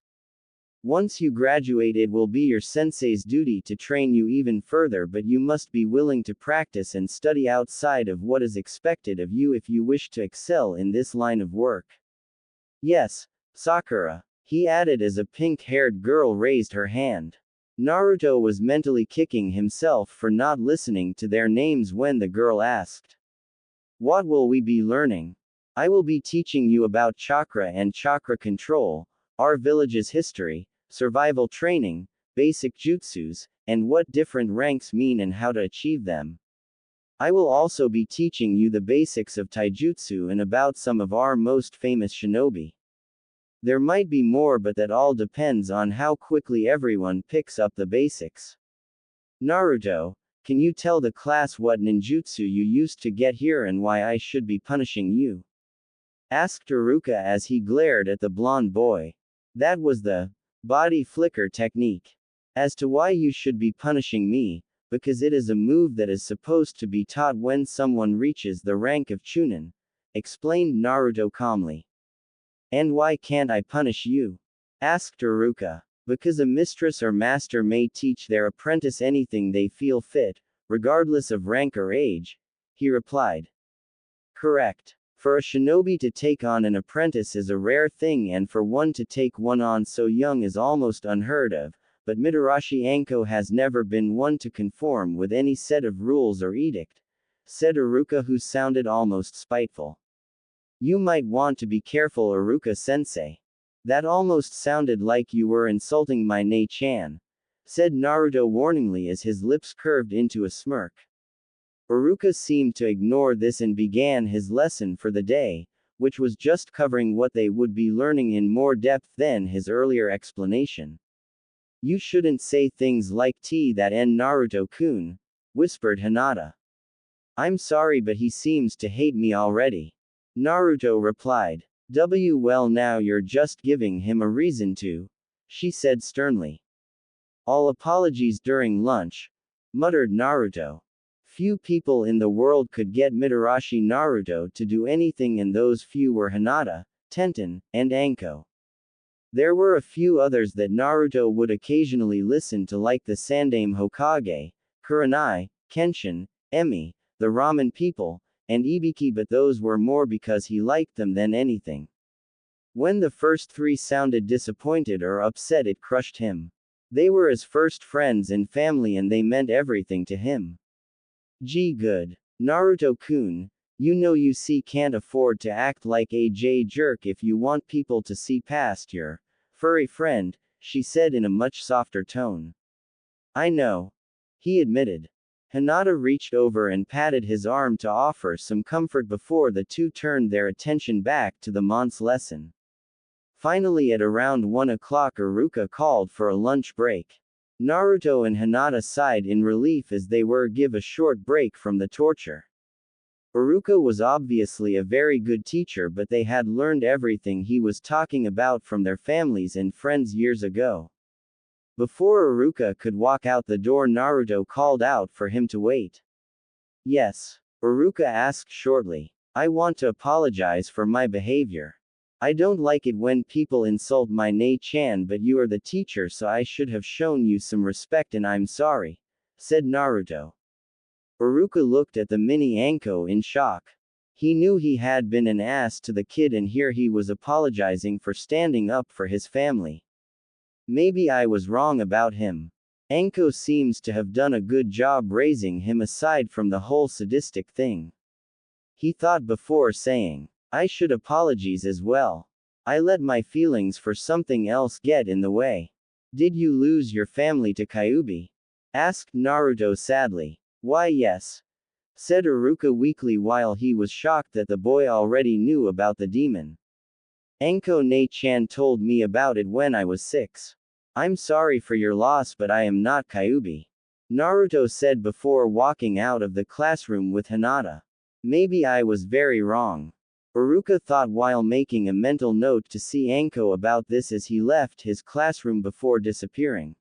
Once you graduate, it will be your sensei's duty to train you even further, but you must be willing to practice and study outside of what is expected of you if you wish to excel in this line of work." "Yes, Sakura," he added as a pink-haired girl raised her hand. Naruto was mentally kicking himself for not listening to their names when the girl asked, "What will we be learning?" "I will be teaching you about chakra and chakra control, our village's history, survival training, basic jutsus, and what different ranks mean and how to achieve them. I will also be teaching you the basics of taijutsu and about some of our most famous shinobi. There might be more, but that all depends on how quickly everyone picks up the basics. Naruto, can you tell the class what ninjutsu you used to get here and why I should be punishing you?" asked Iruka as he glared at the blonde boy. "That was the body flicker technique. As to why you should be punishing me, because it is a move that is supposed to be taught when someone reaches the rank of Chunin," explained Naruto calmly. "And why can't I punish you?" asked Iruka. "Because a mistress or master may teach their apprentice anything they feel fit, regardless of rank or age," he replied. "Correct. For a shinobi to take on an apprentice is a rare thing, and for one to take one on so young is almost unheard of, but Mitarashi Anko has never been one to conform with any set of rules or edict," said Iruka, who sounded almost spiteful. "You might want to be careful, Iruka-sensei. That almost sounded like you were insulting my Nei-chan," said Naruto warningly as his lips curved into a smirk. Iruka seemed to ignore this and began his lesson for the day, which was just covering what they would be learning in more depth than his earlier explanation. "You shouldn't say things like that and Naruto-kun," whispered Hinata. "I'm sorry, but he seems to hate me already," Naruto replied. Well, now you're just giving him a reason to," she said sternly. "All apologies during lunch," muttered Naruto. Few people in the world could get Mitarashi Naruto to do anything, and those few were Hinata, Tenten, and Anko. There were a few others that Naruto would occasionally listen to, like the Sandaime Hokage, Kurenai, Kenshin, Emi, the Ramen people, and Ibiki, but those were more because he liked them than anything. When the first 3 sounded disappointed or upset, it crushed him. They were his first friends and family, and they meant everything to him. "Gee, good. Naruto-kun, you can't afford to act like a jerk if you want people to see past your furry friend," she said in a much softer tone. "I know," he admitted. Hinata reached over and patted his arm to offer some comfort before the two turned their attention back to the month's lesson. Finally, at around 1 o'clock, Iruka called for a lunch break. Naruto and Hinata sighed in relief as they were given a short break from the torture. Iruka was obviously a very good teacher, but they had learned everything he was talking about from their families and friends years ago. Before Iruka could walk out the door, Naruto called out for him to wait. Yes, Iruka asked shortly. I want to apologize for my behavior. I don't like it when people insult my Ne-chan, but you are the teacher, so I should have shown you some respect and I'm sorry, said Naruto. Iruka looked at the mini Anko in shock. He knew he had been an ass to the kid, and here he was apologizing for standing up for his family. Maybe I was wrong about him. Anko seems to have done a good job raising him aside from the whole sadistic thing. He thought before saying, I should apologize as well. I let my feelings for something else get in the way. Did you lose your family to Kyuubi? Asked Naruto sadly. Why yes, said Iruka weakly while he was shocked that the boy already knew about the demon. Anko Ne-chan told me about it when I was 6. I'm sorry for your loss, but I am not Kyuubi, Naruto said before walking out of the classroom with Hinata. Maybe I was very wrong, Iruka thought while making a mental note to see Anko about this as he left his classroom before disappearing.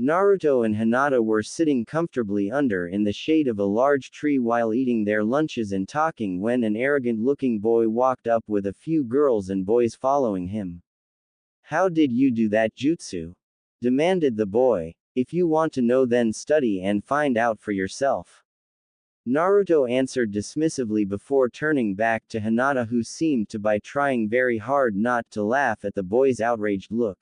Naruto and Hinata were sitting comfortably under in the shade of a large tree while eating their lunches and talking when an arrogant-looking boy walked up with a few girls and boys following him. How did you do that jutsu? Demanded the boy. If you want to know, then study and find out for yourself. Naruto answered dismissively before turning back to Hinata, who seemed to be trying very hard not to laugh at the boy's outraged look.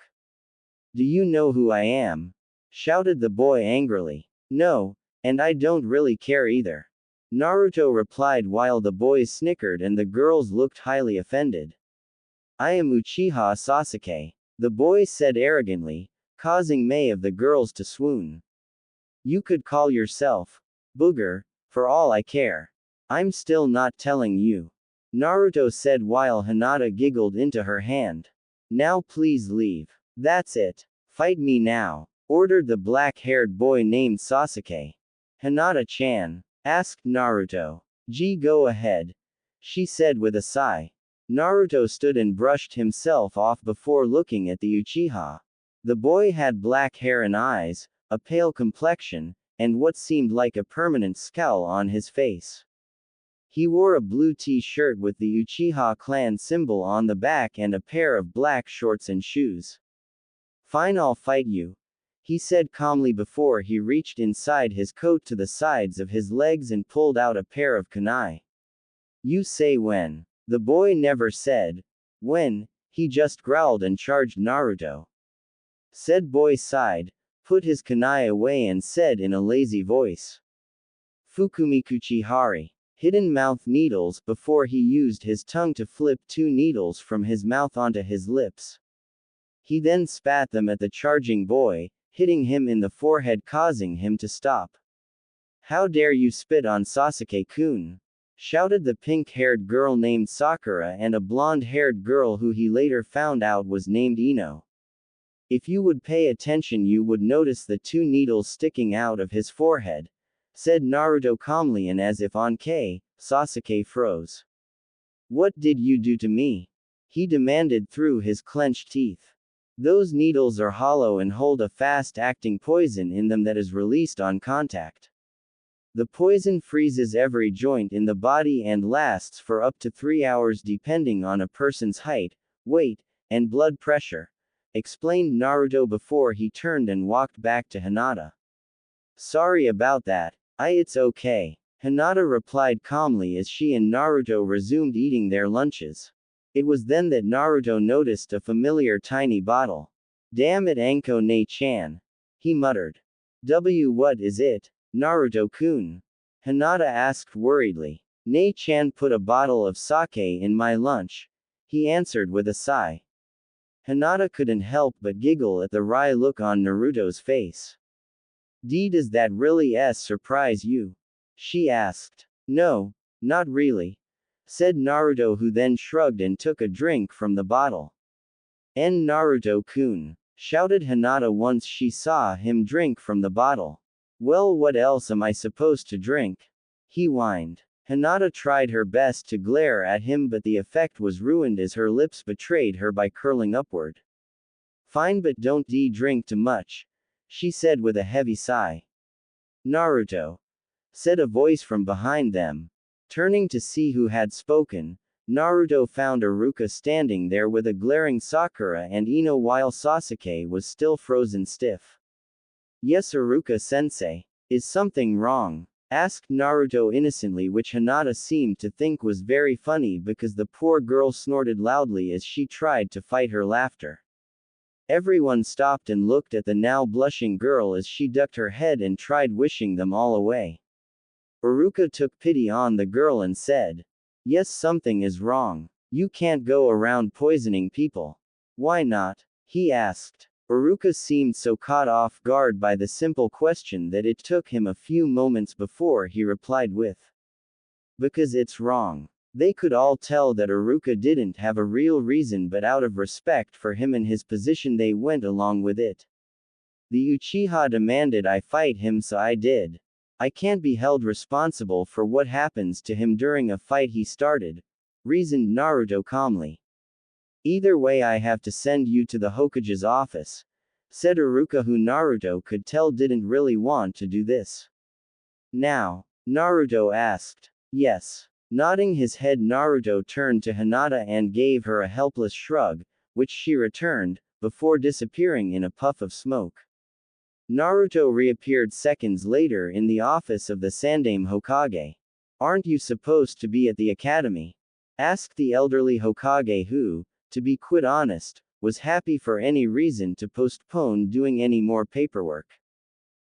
Do you know who I am? Shouted the boy angrily. No, and I don't really care either, Naruto replied while the boys snickered and the girls looked highly offended. I am Uchiha Sasuke, the boy said arrogantly, causing many of the girls to swoon. You could call yourself Booger, for all I care. I'm still not telling you, Naruto said while Hinata giggled into her hand. Now please leave. That's it. Fight me now, ordered the black-haired boy named Sasuke. Hinata-chan, asked Naruto. Go ahead, she said with a sigh. Naruto stood and brushed himself off before looking at the Uchiha. The boy had black hair and eyes, a pale complexion, and what seemed like a permanent scowl on his face. He wore a blue t-shirt with the Uchiha clan symbol on the back and a pair of black shorts and shoes. Fine, I'll fight you, he said calmly before he reached inside his coat to the sides of his legs and pulled out a pair of kunai. You say when? The boy never said when, he just growled and charged Naruto. Said boy sighed, put his kunai away and said in a lazy voice. Fukumikuchi Hari. Hidden mouth needles, before he used his tongue to flip 2 needles from his mouth onto his lips. He then spat them at the charging boy, hitting him in the forehead, causing him to stop. How dare you spit on Sasuke-kun? Shouted the pink-haired girl named Sakura and a blonde-haired girl who he later found out was named Ino. If you would pay attention, you would notice the 2 needles sticking out of his forehead, said Naruto calmly, and as if on K, Sasuke froze. What did you do to me? He demanded through his clenched teeth. Those needles are hollow and hold a fast-acting poison in them that is released on contact. The poison freezes every joint in the body and lasts for up to 3 hours depending on a person's height, weight, and blood pressure, explained Naruto before he turned and walked back to Hinata. Sorry about that. It's okay, Hinata replied calmly as she and Naruto resumed eating their lunches. It was then that Naruto noticed a familiar tiny bottle. Damn it, Anko Ne-chan, he muttered. What is it, Naruto-kun? Hinata asked worriedly. Ne-chan put a bottle of sake in my lunch, he answered with a sigh. Hinata couldn't help but giggle at the wry look on Naruto's face. Does that really surprise you? She asked. No, not really, said Naruto, who then shrugged and took a drink from the bottle. Naruto-kun, shouted Hinata once she saw him drink from the bottle. Well, what else am I supposed to drink? He whined. Hinata tried her best to glare at him, but the effect was ruined as her lips betrayed her by curling upward. Fine, but don't drink too much, she said with a heavy sigh. Naruto, said a voice from behind them. Turning to see who had spoken, Naruto found Iruka standing there with a glaring Sakura and Ino while Sasuke was still frozen stiff. Yes, Iruka-sensei. Is something wrong? Asked Naruto innocently, which Hinata seemed to think was very funny because the poor girl snorted loudly as she tried to fight her laughter. Everyone stopped and looked at the now blushing girl as she ducked her head and tried wishing them all away. Iruka took pity on the girl and said, yes, something is wrong. You can't go around poisoning people. Why not? He asked. Iruka seemed so caught off guard by the simple question that it took him a few moments before he replied with, because it's wrong. They could all tell that Iruka didn't have a real reason, but out of respect for him and his position they went along with it. The Uchiha demanded I fight him, so I did. I can't be held responsible for what happens to him during a fight he started, reasoned Naruto calmly. Either way, I have to send you to the Hokage's office, said Iruka, who Naruto could tell didn't really want to do this. Now? Naruto asked. Yes. Nodding his head, Naruto turned to Hinata and gave her a helpless shrug, which she returned, before disappearing in a puff of smoke. Naruto reappeared seconds later in the office of the Sandaime Hokage. Aren't you supposed to be at the academy? Asked the elderly Hokage, who, to be quite honest, was happy for any reason to postpone doing any more paperwork.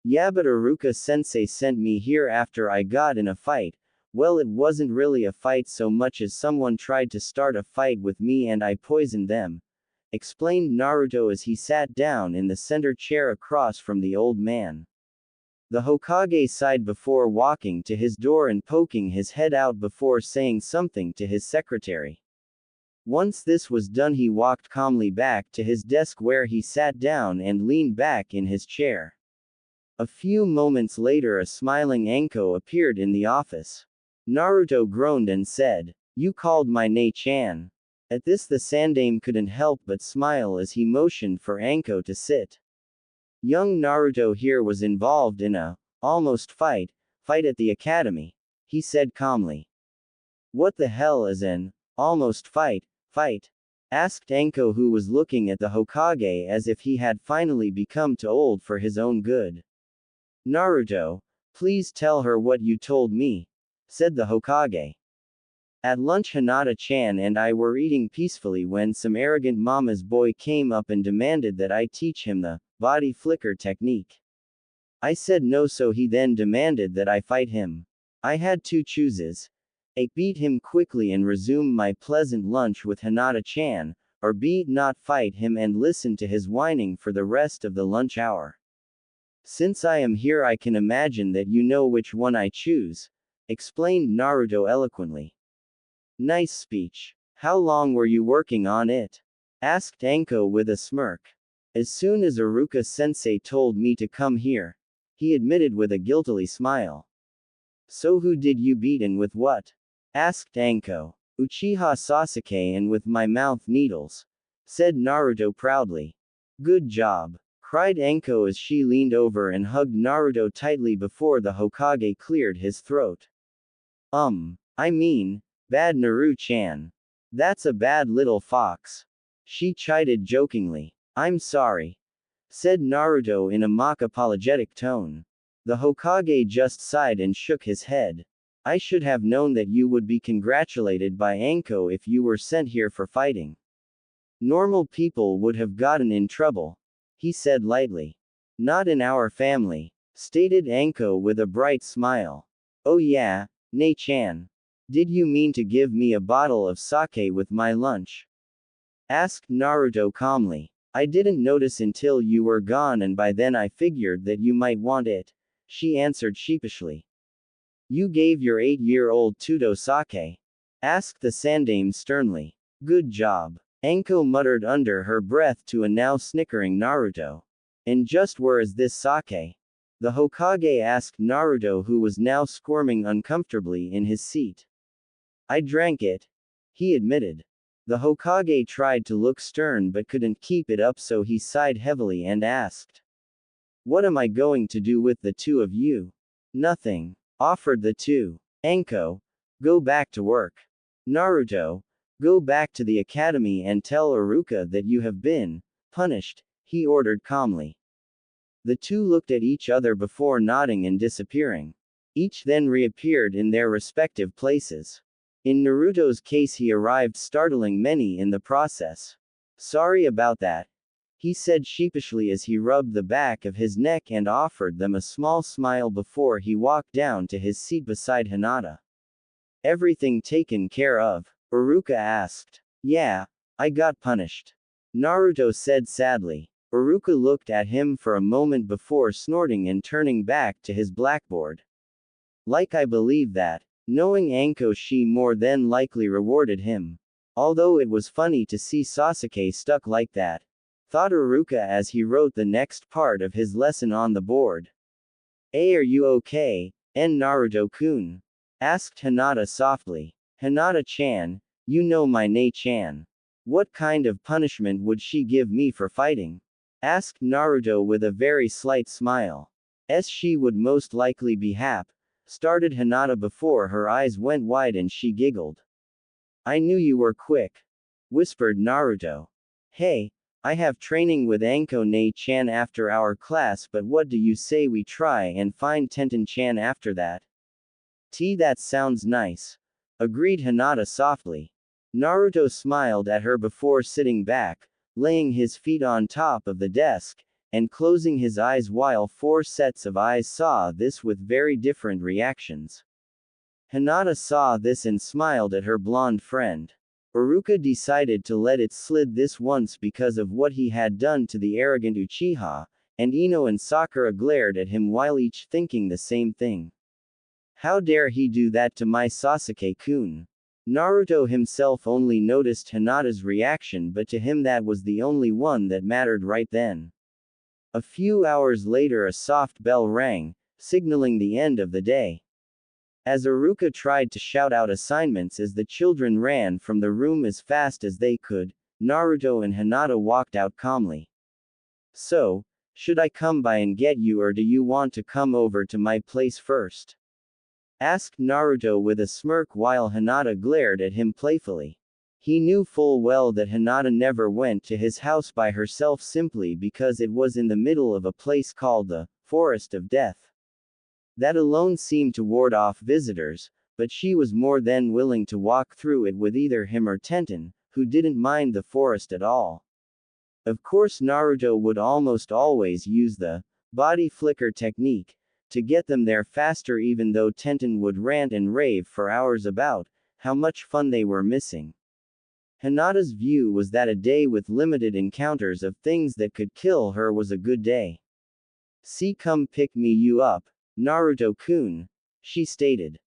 Yeah, but Iruka-sensei sent me here after I got in a fight. Well, it wasn't really a fight so much as someone tried to start a fight with me and I poisoned them, explained Naruto as he sat down in the center chair across from the old man. The Hokage sighed before walking to his door and poking his head out before saying something to his secretary. Once this was done, he walked calmly back to his desk where he sat down and leaned back in his chair. A few moments later, a smiling Anko appeared in the office. Naruto groaned and said, "You called my Ne-chan." At this, the Sandaime couldn't help but smile as he motioned for Anko to sit. Young Naruto here was involved in a almost fight at the academy, he said calmly. What the hell is an almost fight? Asked Anko, who was looking at the Hokage as if he had finally become too old for his own good. Naruto, please tell her what you told me, said the Hokage. At lunch, Hinata-chan and I were eating peacefully when some arrogant mama's boy came up and demanded that I teach him the body flicker technique. I said no, so he then demanded that I fight him. I had two choices. A, beat him quickly and resume my pleasant lunch with Hinata-chan, or B, not fight him and listen to his whining for the rest of the lunch hour. Since I am here, I can imagine that you know which one I choose, explained Naruto eloquently. Nice speech. How long were you working on it? Asked Anko with a smirk. As soon as Iruka-sensei told me to come here, he admitted with a guilty smile. So who did you beat and with what? Asked Anko. Uchiha Sasuke, and with my mouth needles, said Naruto proudly. Good job, cried Anko as she leaned over and hugged Naruto tightly before the Hokage cleared his throat. I mean, bad Naru-chan. That's a bad little fox. She chided jokingly. I'm sorry, said Naruto in a mock apologetic tone. The Hokage just sighed and shook his head. I should have known that you would be congratulated by Anko if you were sent here for fighting. Normal people would have gotten in trouble, he said lightly. Not in our family, stated Anko with a bright smile. Oh yeah, Ne-chan. Did you mean to give me a bottle of sake with my lunch? Asked Naruto calmly. I didn't notice until you were gone, and by then I figured that you might want it, she answered sheepishly. You gave your 8-year-old Tudo sake? Asked the Sandame sternly. Good job. Anko muttered under her breath to a now snickering Naruto. And just where is this sake? The Hokage asked Naruto, who was now squirming uncomfortably in his seat. I drank it, he admitted. The Hokage tried to look stern but couldn't keep it up, so he sighed heavily and asked. What am I going to do with the two of you? Nothing, offered the two. Anko, go back to work. Naruto, go back to the academy and tell Iruka that you have been punished, he ordered calmly. The two looked at each other before nodding and disappearing. Each then reappeared in their respective places. In Naruto's case, he arrived startling many in the process. Sorry about that, he said sheepishly as he rubbed the back of his neck and offered them a small smile before he walked down to his seat beside Hinata. Everything taken care of? Iruka asked. Yeah, I got punished, Naruto said sadly. Iruka looked at him for a moment before snorting and turning back to his blackboard. Like I believe that. Knowing Anko, she more than likely rewarded him. Although it was funny to see Sasuke stuck like that, thought Iruka as he wrote the next part of his lesson on the board. Hey, are you okay, Naruto-kun? Asked Hinata softly. Hinata-chan, you know my Nei-chan. What kind of punishment would she give me for fighting? Asked Naruto with a very slight smile. She would most likely be started Hinata before her eyes went wide and she giggled. I knew you were quick, whispered Naruto. Hey, I have training with Anko Nei-chan after our class, but what do you say we try and find Tenten-chan after that? That sounds nice, agreed Hinata softly. Naruto smiled at her before sitting back, laying his feet on top of the desk, and closing his eyes while 4 sets of eyes saw this with very different reactions. Hinata saw this and smiled at her blonde friend. Iruka decided to let it slide this once because of what he had done to the arrogant Uchiha, and Ino and Sakura glared at him while each thinking the same thing. How dare he do that to my Sasuke-kun? Naruto himself only noticed Hinata's reaction, but to him that was the only one that mattered right then. A few hours later, a soft bell rang, signaling the end of the day. As Iruka tried to shout out assignments as the children ran from the room as fast as they could, Naruto and Hinata walked out calmly. So, should I come by and get you, or do you want to come over to my place first? Asked Naruto with a smirk while Hinata glared at him playfully. He knew full well that Hinata never went to his house by herself simply because it was in the middle of a place called the Forest of Death. That alone seemed to ward off visitors, but she was more than willing to walk through it with either him or Tenten, who didn't mind the forest at all. Of course, Naruto would almost always use the body flicker technique to get them there faster, even though Tenten would rant and rave for hours about how much fun they were missing. Hinata's view was that a day with limited encounters of things that could kill her was a good day. See, come pick me you up, Naruto-kun, she stated.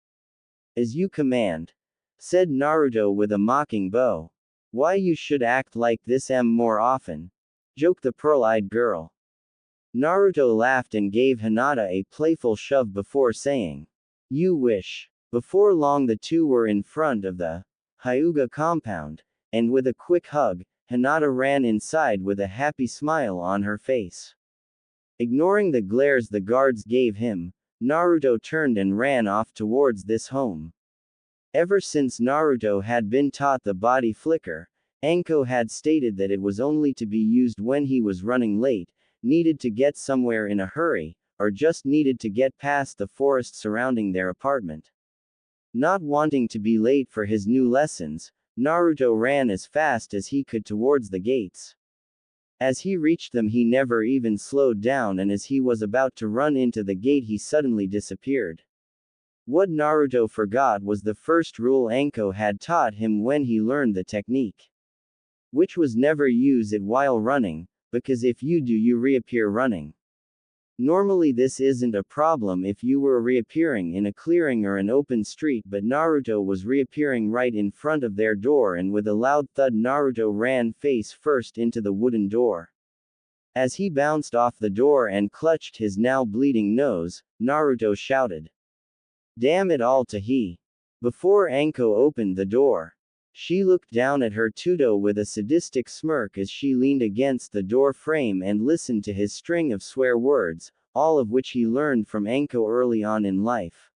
As you command, said Naruto with a mocking bow. Why you should act like this more often, joked the pearl-eyed girl. Naruto laughed and gave Hinata a playful shove before saying, you wish. Before long the two were in front of the Hyuga compound, and with a quick hug, Hinata ran inside with a happy smile on her face. Ignoring the glares the guards gave him, Naruto turned and ran off towards this home. Ever since Naruto had been taught the body flicker, Anko had stated that it was only to be used when he was running late, needed to get somewhere in a hurry, or just needed to get past the forest surrounding their apartment. Not wanting to be late for his new lessons, Naruto ran as fast as he could towards the gates. As he reached them, he never even slowed down, and as he was about to run into the gate, he suddenly disappeared. What Naruto forgot was the first rule Anko had taught him when he learned the technique, which was never use it while running, because if you do, you reappear running. Normally this isn't a problem if you were reappearing in a clearing or an open street, but Naruto was reappearing right in front of their door, and with a loud thud Naruto ran face first into the wooden door. As he bounced off the door and clutched his now bleeding nose, Naruto shouted, "Damn it all to he!" Before Anko opened the door. She looked down at her tuto with a sadistic smirk as she leaned against the door frame and listened to his string of swear words, all of which he learned from Anko early on in life.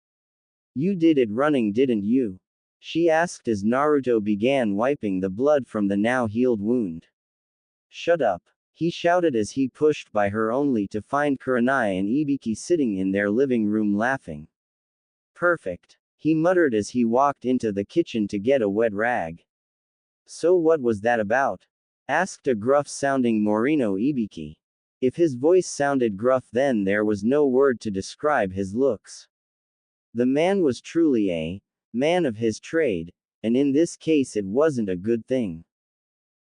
"You did it running, didn't you?" she asked as Naruto began wiping the blood from the now healed wound. "Shut up," he shouted as he pushed by her only to find Kurenai and Ibiki sitting in their living room laughing. "Perfect," he muttered as he walked into the kitchen to get a wet rag. "So what was that about?" asked a gruff-sounding Morino Ibiki. If his voice sounded gruff, then there was no word to describe his looks. The man was truly a man of his trade, and in this case it wasn't a good thing.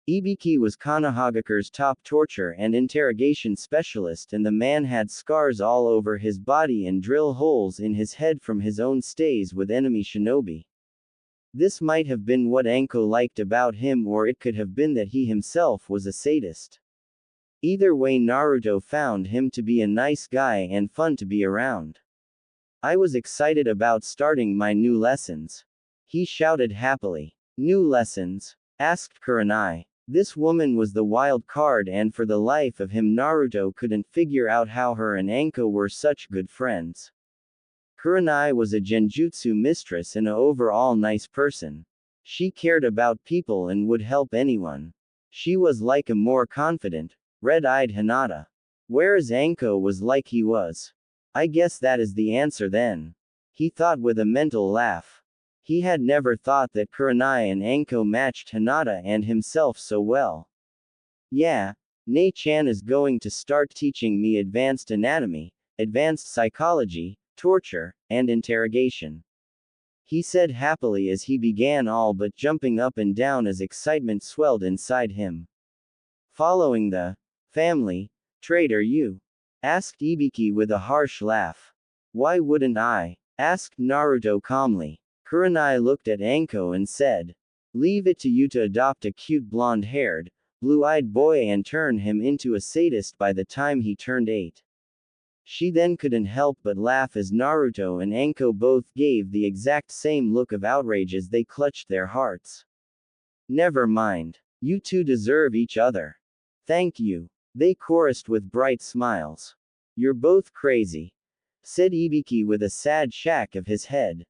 Ibiki was Konohagakure's top torture and interrogation specialist, and the man had scars all over his body and drill holes in his head from his own stays with enemy shinobi. This might have been what Anko liked about him, or it could have been that he himself was a sadist. Either way, Naruto found him to be a nice guy and fun to be around. "I was excited about starting my new lessons," he shouted happily. "New lessons?" asked Kurenai. This woman was the wild card, and for the life of him Naruto couldn't figure out how her and Anko were such good friends. Kurenai was a genjutsu mistress and an overall nice person. She cared about people and would help anyone. She was like a more confident, red-eyed Hinata. Whereas Anko was like he was. "I guess that is the answer then," he thought with a mental laugh. He had never thought that Kurenai and Anko matched Hinata and himself so well. "Yeah, Nei-chan is going to start teaching me advanced anatomy, advanced psychology, torture, and interrogation," he said happily as he began all but jumping up and down as excitement swelled inside him. "Following the family trade, are you?" asked Ibiki with a harsh laugh. "Why wouldn't I?" asked Naruto calmly. Kurenai looked at Anko and said, "Leave it to you to adopt a cute blonde-haired, blue-eyed boy and turn him into a sadist by the time he turned 8. She then couldn't help but laugh as Naruto and Anko both gave the exact same look of outrage as they clutched their hearts. "Never mind. You two deserve each other." "Thank you," they chorused with bright smiles. "You're both crazy," said Ibiki with a sad shake of his head.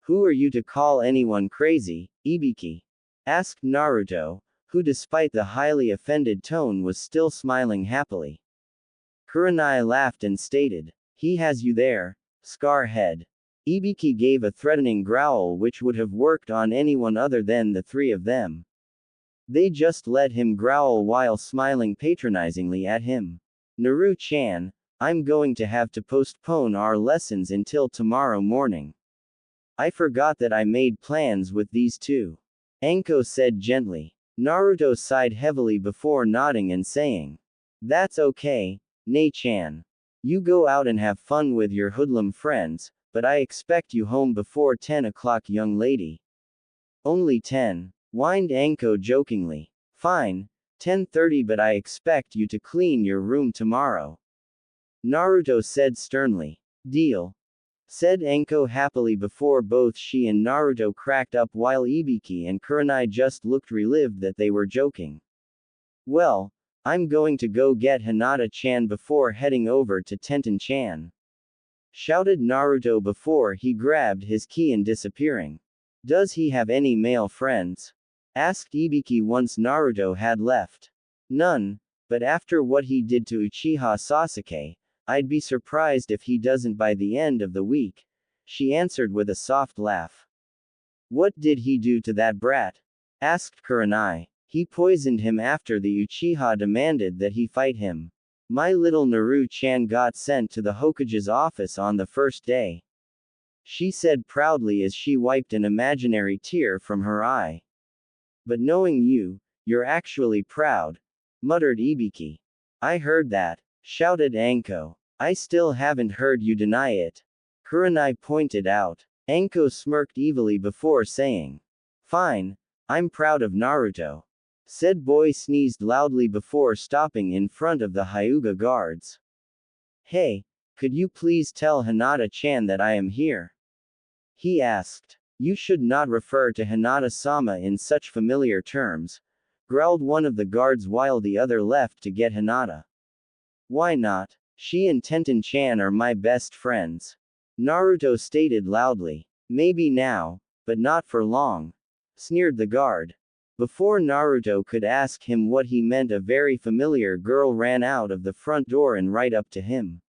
"Who are you to call anyone crazy, Ibiki?" asked Naruto, who despite the highly offended tone was still smiling happily. Kurenai laughed and stated, "He has you there, Scarhead." Ibiki gave a threatening growl which would have worked on anyone other than the three of them. They just let him growl while smiling patronizingly at him. "Naru-chan, I'm going to have to postpone our lessons until tomorrow morning. I forgot that I made plans with these two," Anko said gently. Naruto sighed heavily before nodding and saying, "That's okay, Nei-chan. You go out and have fun with your hoodlum friends, but I expect you home before 10 o'clock, young lady." "Only 10, whined Anko jokingly. "Fine, 10:30, but I expect you to clean your room tomorrow," Naruto said sternly. "Deal," said Anko happily before both she and Naruto cracked up while Ibiki and Kurenai just looked relieved that they were joking. "Well, I'm going to go get Hinata-chan before heading over to Tenten-chan," shouted Naruto before he grabbed his key and disappearing. "Does he have any male friends?" asked Ibiki once Naruto had left. "None, but after what he did to Uchiha Sasuke, I'd be surprised if he doesn't by the end of the week," she answered with a soft laugh. "What did he do to that brat?" asked Kurenai. "He poisoned him after the Uchiha demanded that he fight him. My little Naru-chan got sent to the Hokage's office on the first day," she said proudly as she wiped an imaginary tear from her eye. "But knowing you, you're actually proud. muttered Ibiki. I heard that, shouted Anko. I still haven't heard you deny it. Kurenai pointed out. Anko smirked evilly before saying, Fine, I'm proud of Naruto. Said boy sneezed loudly before stopping in front of the Hyuga guards. Hey, could you please tell Hinata-chan that I am here? He asked. You should not refer to Hinata-sama in such familiar terms, growled one of the guards while the other left to get Hinata. Why not? She and Tenten-chan are my best friends. Naruto stated loudly. Maybe now, but not for long. Sneered the guard. Before Naruto could ask him what he meant, a very familiar girl ran out of the front door and right up to him.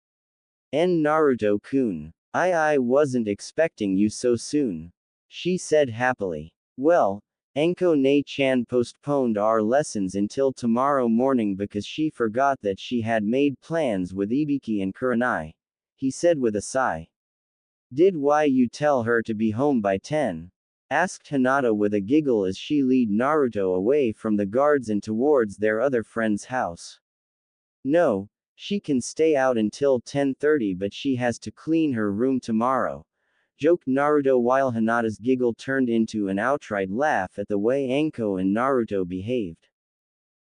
Naruto-kun. I wasn't expecting you so soon. She said happily. Well, Anko-ne-chan postponed our lessons until tomorrow morning because she forgot that she had made plans with Ibiki and Kurenai. He said with a sigh. Did why you tell her to be home by 10? Asked Hinata with a giggle as she led Naruto away from the guards and towards their other friend's house. No, she can stay out until 10:30 but she has to clean her room tomorrow. Joked Naruto while Hinata's giggle turned into an outright laugh at the way Anko and Naruto behaved.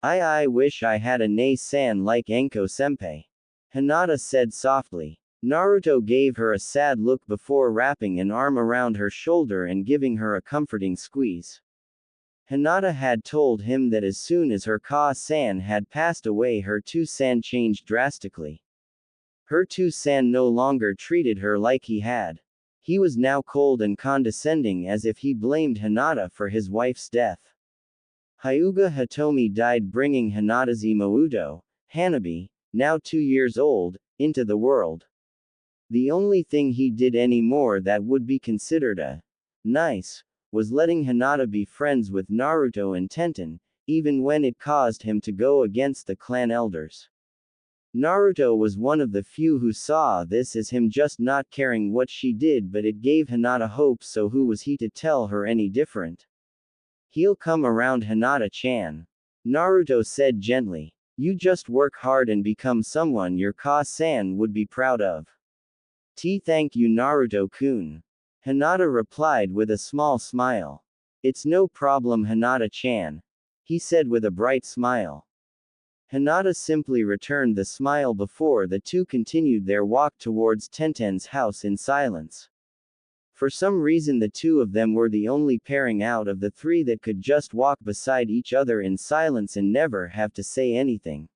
I wish I had a ne-san like Anko-senpai. Hinata said softly. Naruto gave her a sad look before wrapping an arm around her shoulder and giving her a comforting squeeze. Hinata had told him that as soon as her Ka-san had passed away, her Tu-san changed drastically. Her Tu-san no longer treated her like he had. He was now cold and condescending, as if he blamed Hinata for his wife's death. Hyuga Hitomi died, bringing Hinata's Imouto, Hanabi, now 2 years old, into the world. The only thing he did anymore that would be considered nice was letting Hinata be friends with Naruto and Tenten, even when it caused him to go against the clan elders. Naruto was one of the few who saw this as him just not caring what she did, but it gave Hinata hope, so who was he to tell her any different? He'll come around, Hinata-chan. Naruto said gently. You just work hard and become someone your Ka-san would be proud of. Thank you, Naruto-kun. Hinata replied with a small smile. It's no problem, Hinata-chan. He said with a bright smile. Hinata simply returned the smile before the two continued their walk towards Tenten's house in silence. For some reason the two of them were the only pairing out of the three that could just walk beside each other in silence and never have to say anything.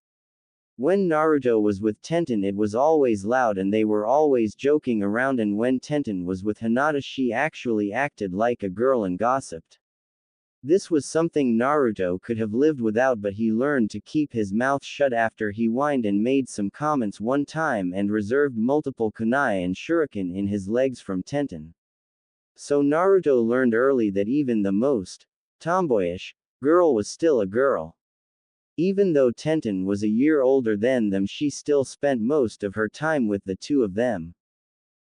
When Naruto was with Tenten, it was always loud and they were always joking around, and when Tenten was with Hinata, she actually acted like a girl and gossiped. This was something Naruto could have lived without, but he learned to keep his mouth shut after he whined and made some comments one time and reserved multiple kunai and shuriken in his legs from Tenten. So Naruto learned early that even the most tomboyish girl was still a girl. Even though Tenten was a year older than them, she still spent most of her time with the two of them.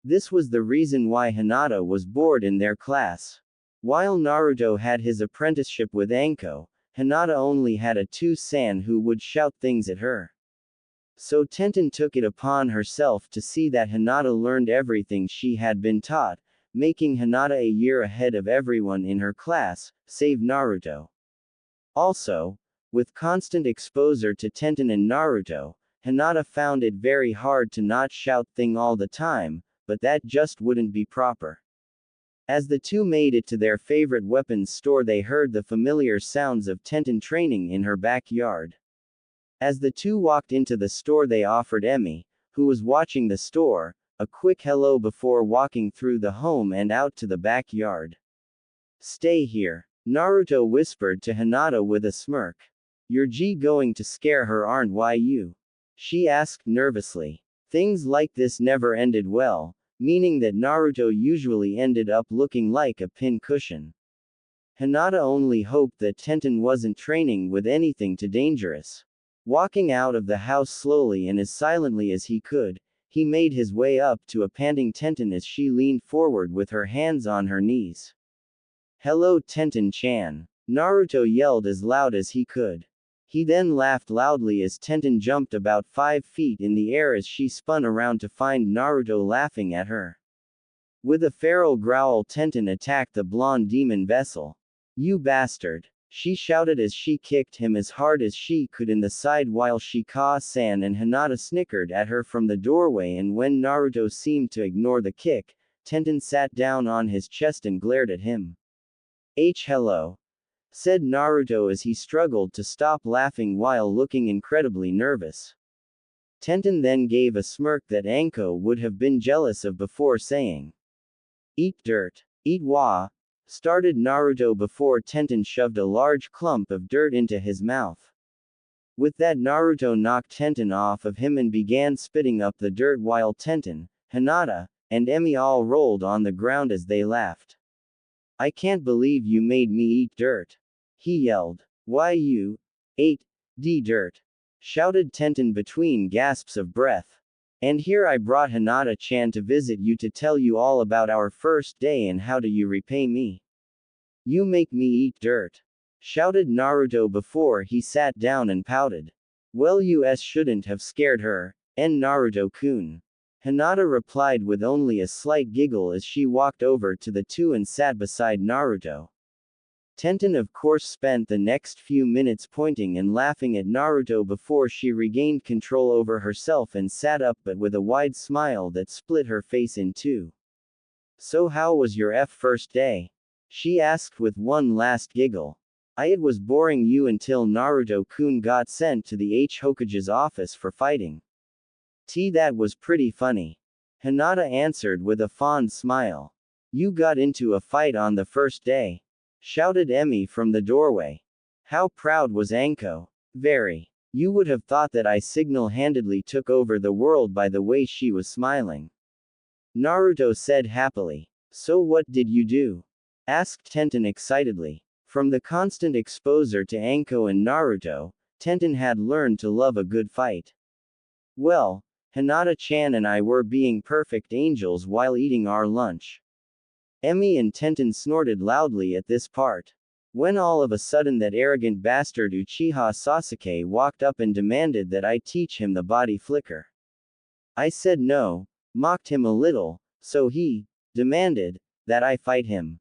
This was the reason why Hinata was bored in their class. While Naruto had his apprenticeship with Anko, Hinata only had a Tu-san who would shout things at her. So Tenten took it upon herself to see that Hinata learned everything she had been taught, making Hinata a year ahead of everyone in her class, save Naruto. Also, with constant exposure to Tenten and Naruto, Hinata found it very hard to not shout thing all the time, but that just wouldn't be proper. As the two made it to their favorite weapons store, they heard the familiar sounds of Tenten training in her backyard. As the two walked into the store, they offered Emi, who was watching the store, a quick hello before walking through the home and out to the backyard. Stay here, Naruto whispered to Hinata with a smirk. You're going to scare her, aren't you? She asked nervously. Things like this never ended well, meaning that Naruto usually ended up looking like a pin cushion. Hinata only hoped that Tenten wasn't training with anything too dangerous. Walking out of the house slowly and as silently as he could, he made his way up to a panting Tenten as she leaned forward with her hands on her knees. Hello, Tenten-chan. Naruto yelled as loud as he could. He then laughed loudly as Tenten jumped about 5 feet in the air as she spun around to find Naruto laughing at her. With a feral growl, Tenten attacked the blonde demon vessel. "You bastard!" she shouted as she kicked him as hard as she could in the side while Shikawa-san and Hinata snickered at her from the doorway, and when Naruto seemed to ignore the kick, Tenten sat down on his chest and glared at him. Hello," said Naruto as he struggled to stop laughing while looking incredibly nervous. Tenten then gave a smirk that Anko would have been jealous of before saying, "Eat dirt." "Eat wa," started Naruto before Tenten shoved a large clump of dirt into his mouth. With that, Naruto knocked Tenten off of him and began spitting up the dirt while Tenten, Hinata, and Emi all rolled on the ground as they laughed. "I can't believe you made me eat dirt," he yelled. "Why you ate dirt?" shouted Tenten between gasps of breath. "And here I brought Hinata-chan to visit you to tell you all about our first day and how do you repay me. You make me eat dirt," shouted Naruto before he sat down and pouted. "Well, you shouldn't have scared her, Naruto-kun," Hinata replied with only a slight giggle as she walked over to the two and sat beside Naruto. Tenten of course spent the next few minutes pointing and laughing at Naruto before she regained control over herself and sat up, but with a wide smile that split her face in two. "So how was your first day?" she asked with one last giggle. It was boring you until Naruto-kun got sent to the Hokage's office for fighting." That was pretty funny," Hinata answered with a fond smile. "You got into a fight on the first day?" shouted Emi from the doorway. How proud was Anko? Very. You would have thought that I single-handedly took over the world by the way she was smiling. Naruto said happily. "So what did you do?" asked Tenten excitedly. From the constant exposure to Anko and Naruto, Tenten had learned to love a good fight. "Well, Hinata-chan and I were being perfect angels while eating our lunch." Emi and Tenten snorted loudly at this part. When all of a sudden that arrogant bastard Uchiha Sasuke walked up and demanded that I teach him the body flicker. I said no, mocked him a little, so he demanded that I fight him.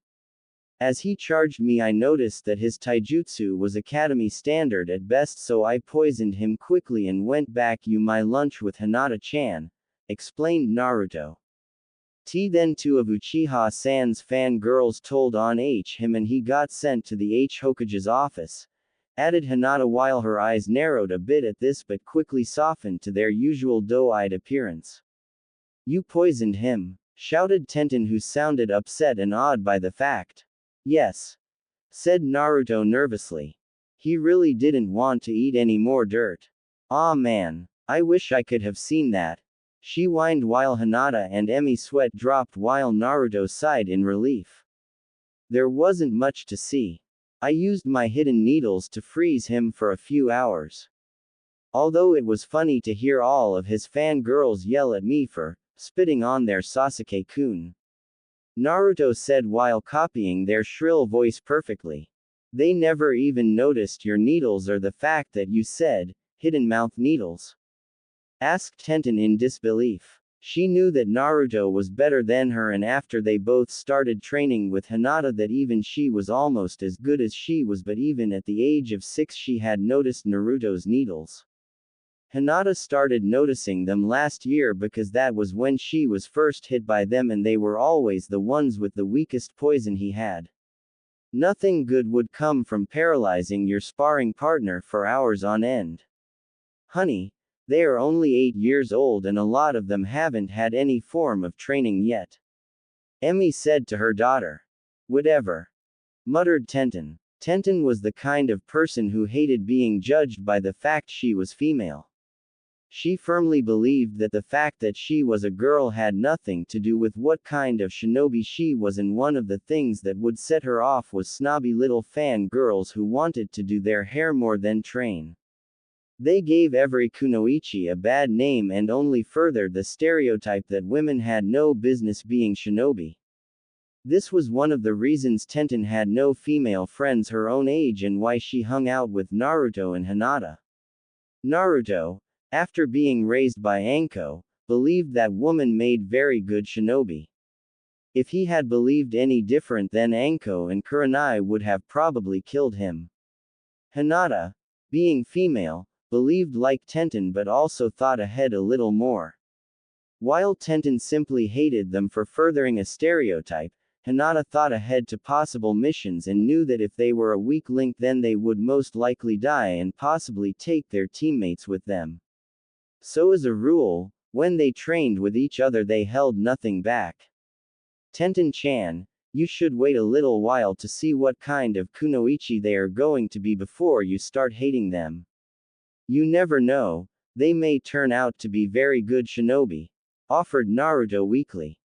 As he charged me, I noticed that his taijutsu was academy standard at best, so I poisoned him quickly and went back my lunch with Hinata-chan, explained Naruto. Then two of Uchiha-san's fangirls told on him and he got sent to the Hokage's office, added Hinata while her eyes narrowed a bit at this but quickly softened to their usual doe-eyed appearance. "You poisoned him?" shouted Tenten, who sounded upset and awed by the fact. "Yes," said Naruto nervously. "He really didn't want to eat any more dirt. Aw man, I wish I could have seen that," she whined while Hinata and Emi sweat dropped while Naruto sighed in relief. "There wasn't much to see. I used my hidden needles to freeze him for a few hours." Although it was funny to hear all of his fangirls yell at me for spitting on their Sasuke-kun, Naruto said while copying their shrill voice perfectly. "They never even noticed your needles or the fact that you said hidden mouth needles?" asked Tenten in disbelief. She knew that Naruto was better than her, and after they both started training with Hinata that even she was almost as good as she was, but even at the age of 6 she had noticed Naruto's needles. Hinata started noticing them last year because that was when she was first hit by them, and they were always the ones with the weakest poison he had. Nothing good would come from paralyzing your sparring partner for hours on end. "Honey, they are only 8 years old and a lot of them haven't had any form of training yet," Emi said to her daughter. "Whatever," muttered Tenten. Tenten was the kind of person who hated being judged by the fact she was female. She firmly believed that the fact that she was a girl had nothing to do with what kind of shinobi she was, and one of the things that would set her off was snobby little fan girls who wanted to do their hair more than train. They gave every kunoichi a bad name and only furthered the stereotype that women had no business being shinobi. This was one of the reasons Tenten had no female friends her own age and why she hung out with Naruto and Hinata. Naruto, after being raised by Anko, believed that woman made very good shinobi. If he had believed any different, then Anko and Kurenai would have probably killed him. Hinata, being female, believed like Tenten but also thought ahead a little more. While Tenten simply hated them for furthering a stereotype, Hinata thought ahead to possible missions and knew that if they were a weak link then they would most likely die and possibly take their teammates with them. So as a rule, when they trained with each other they held nothing back. Tenten-chan, you should wait a little while to see what kind of kunoichi they are going to be before you start hating them. You never know, they may turn out to be very good shinobi, offered Naruto weakly.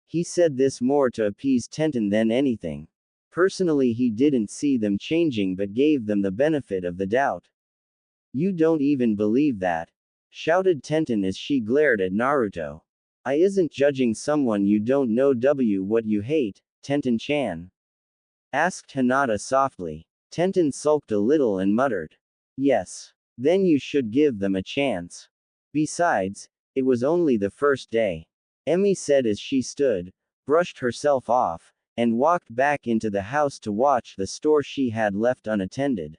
He said this more to appease Tenten than anything. Personally he didn't see them changing but gave them the benefit of the doubt. You don't even believe that? Shouted Tenten as she glared at Naruto. I isn't judging someone you don't know. What you hate, Tenten-chan? Asked Hinata softly. Tenten sulked a little and muttered. Yes. Then you should give them a chance. Besides, it was only the first day. Emi said as she stood, brushed herself off, and walked back into the house to watch the store she had left unattended.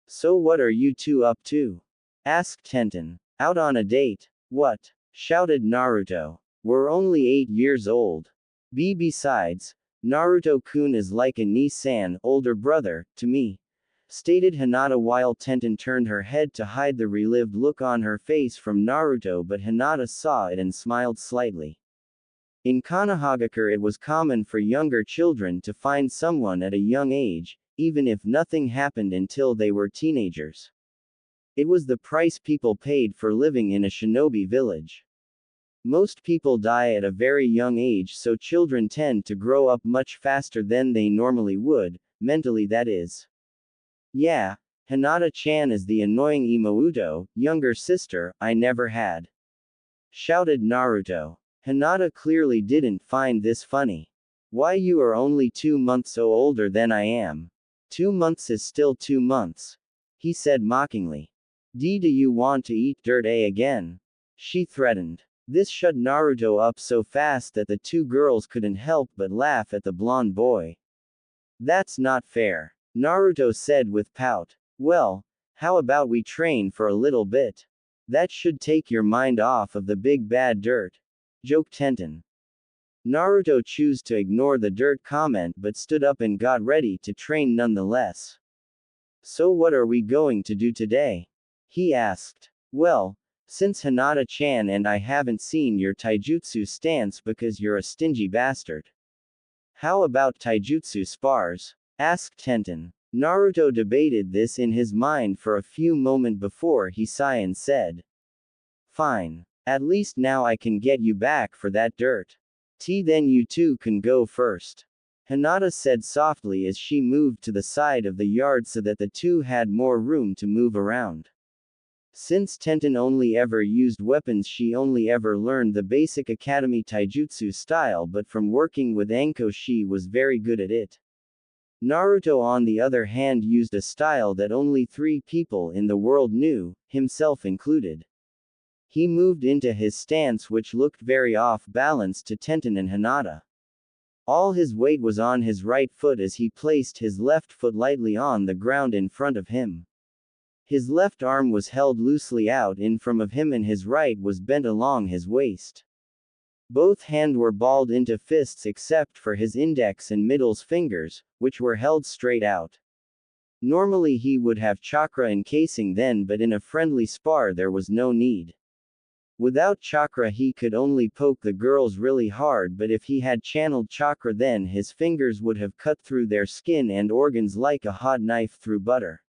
So what are you two up to? Asked Tenten. Out on a date. What? Shouted Naruto. We're only 8 years old. Besides, Naruto-kun is like a Nii-san, older brother, to me. Stated Hinata while Tenten turned her head to hide the relived look on her face from Naruto, but Hinata saw it and smiled slightly. In Konohagakure it was common for younger children to find someone at a young age, even if nothing happened until they were teenagers. It was the price people paid for living in a shinobi village. Most people die at a very young age, so children tend to grow up much faster than they normally would, mentally that is. Yeah, Hinata-chan is the annoying Imouto, younger sister, I never had. Shouted Naruto. Hinata clearly didn't find this funny. Why, you are only 2 months older than I am. 2 months is still 2 months. He said mockingly. Do you want to eat dirt again? She threatened. This shut Naruto up so fast that the two girls couldn't help but laugh at the blonde boy. That's not fair. Naruto said with pout. Well, how about we train for a little bit? That should take your mind off of the big bad dirt. Joked Tenten. Naruto chose to ignore the dirt comment but stood up and got ready to train nonetheless. So what are we going to do today? He asked. Well, since Hinata-chan and I haven't seen your taijutsu stance because you're a stingy bastard. How about taijutsu spars? Asked Tenten. Naruto debated this in his mind for a few moments before he sighed and said. Fine. At least now I can get you back for that dirt. Then you two can go first. Hinata said softly as she moved to the side of the yard so that the two had more room to move around. Since Tenten only ever used weapons, she only ever learned the basic academy taijutsu style, but from working with Anko she was very good at it. Naruto on the other hand used a style that only 3 people in the world knew, himself included. He moved into his stance which looked very off-balance to Tenten and Hinata. All his weight was on his right foot as he placed his left foot lightly on the ground in front of him. His left arm was held loosely out in front of him and his right was bent along his waist. Both hands were balled into fists except for his index and middle fingers, which were held straight out. Normally he would have chakra encasing then, but in a friendly spar there was no need. Without chakra he could only poke the girls really hard, but if he had channeled chakra then his fingers would have cut through their skin and organs like a hot knife through butter.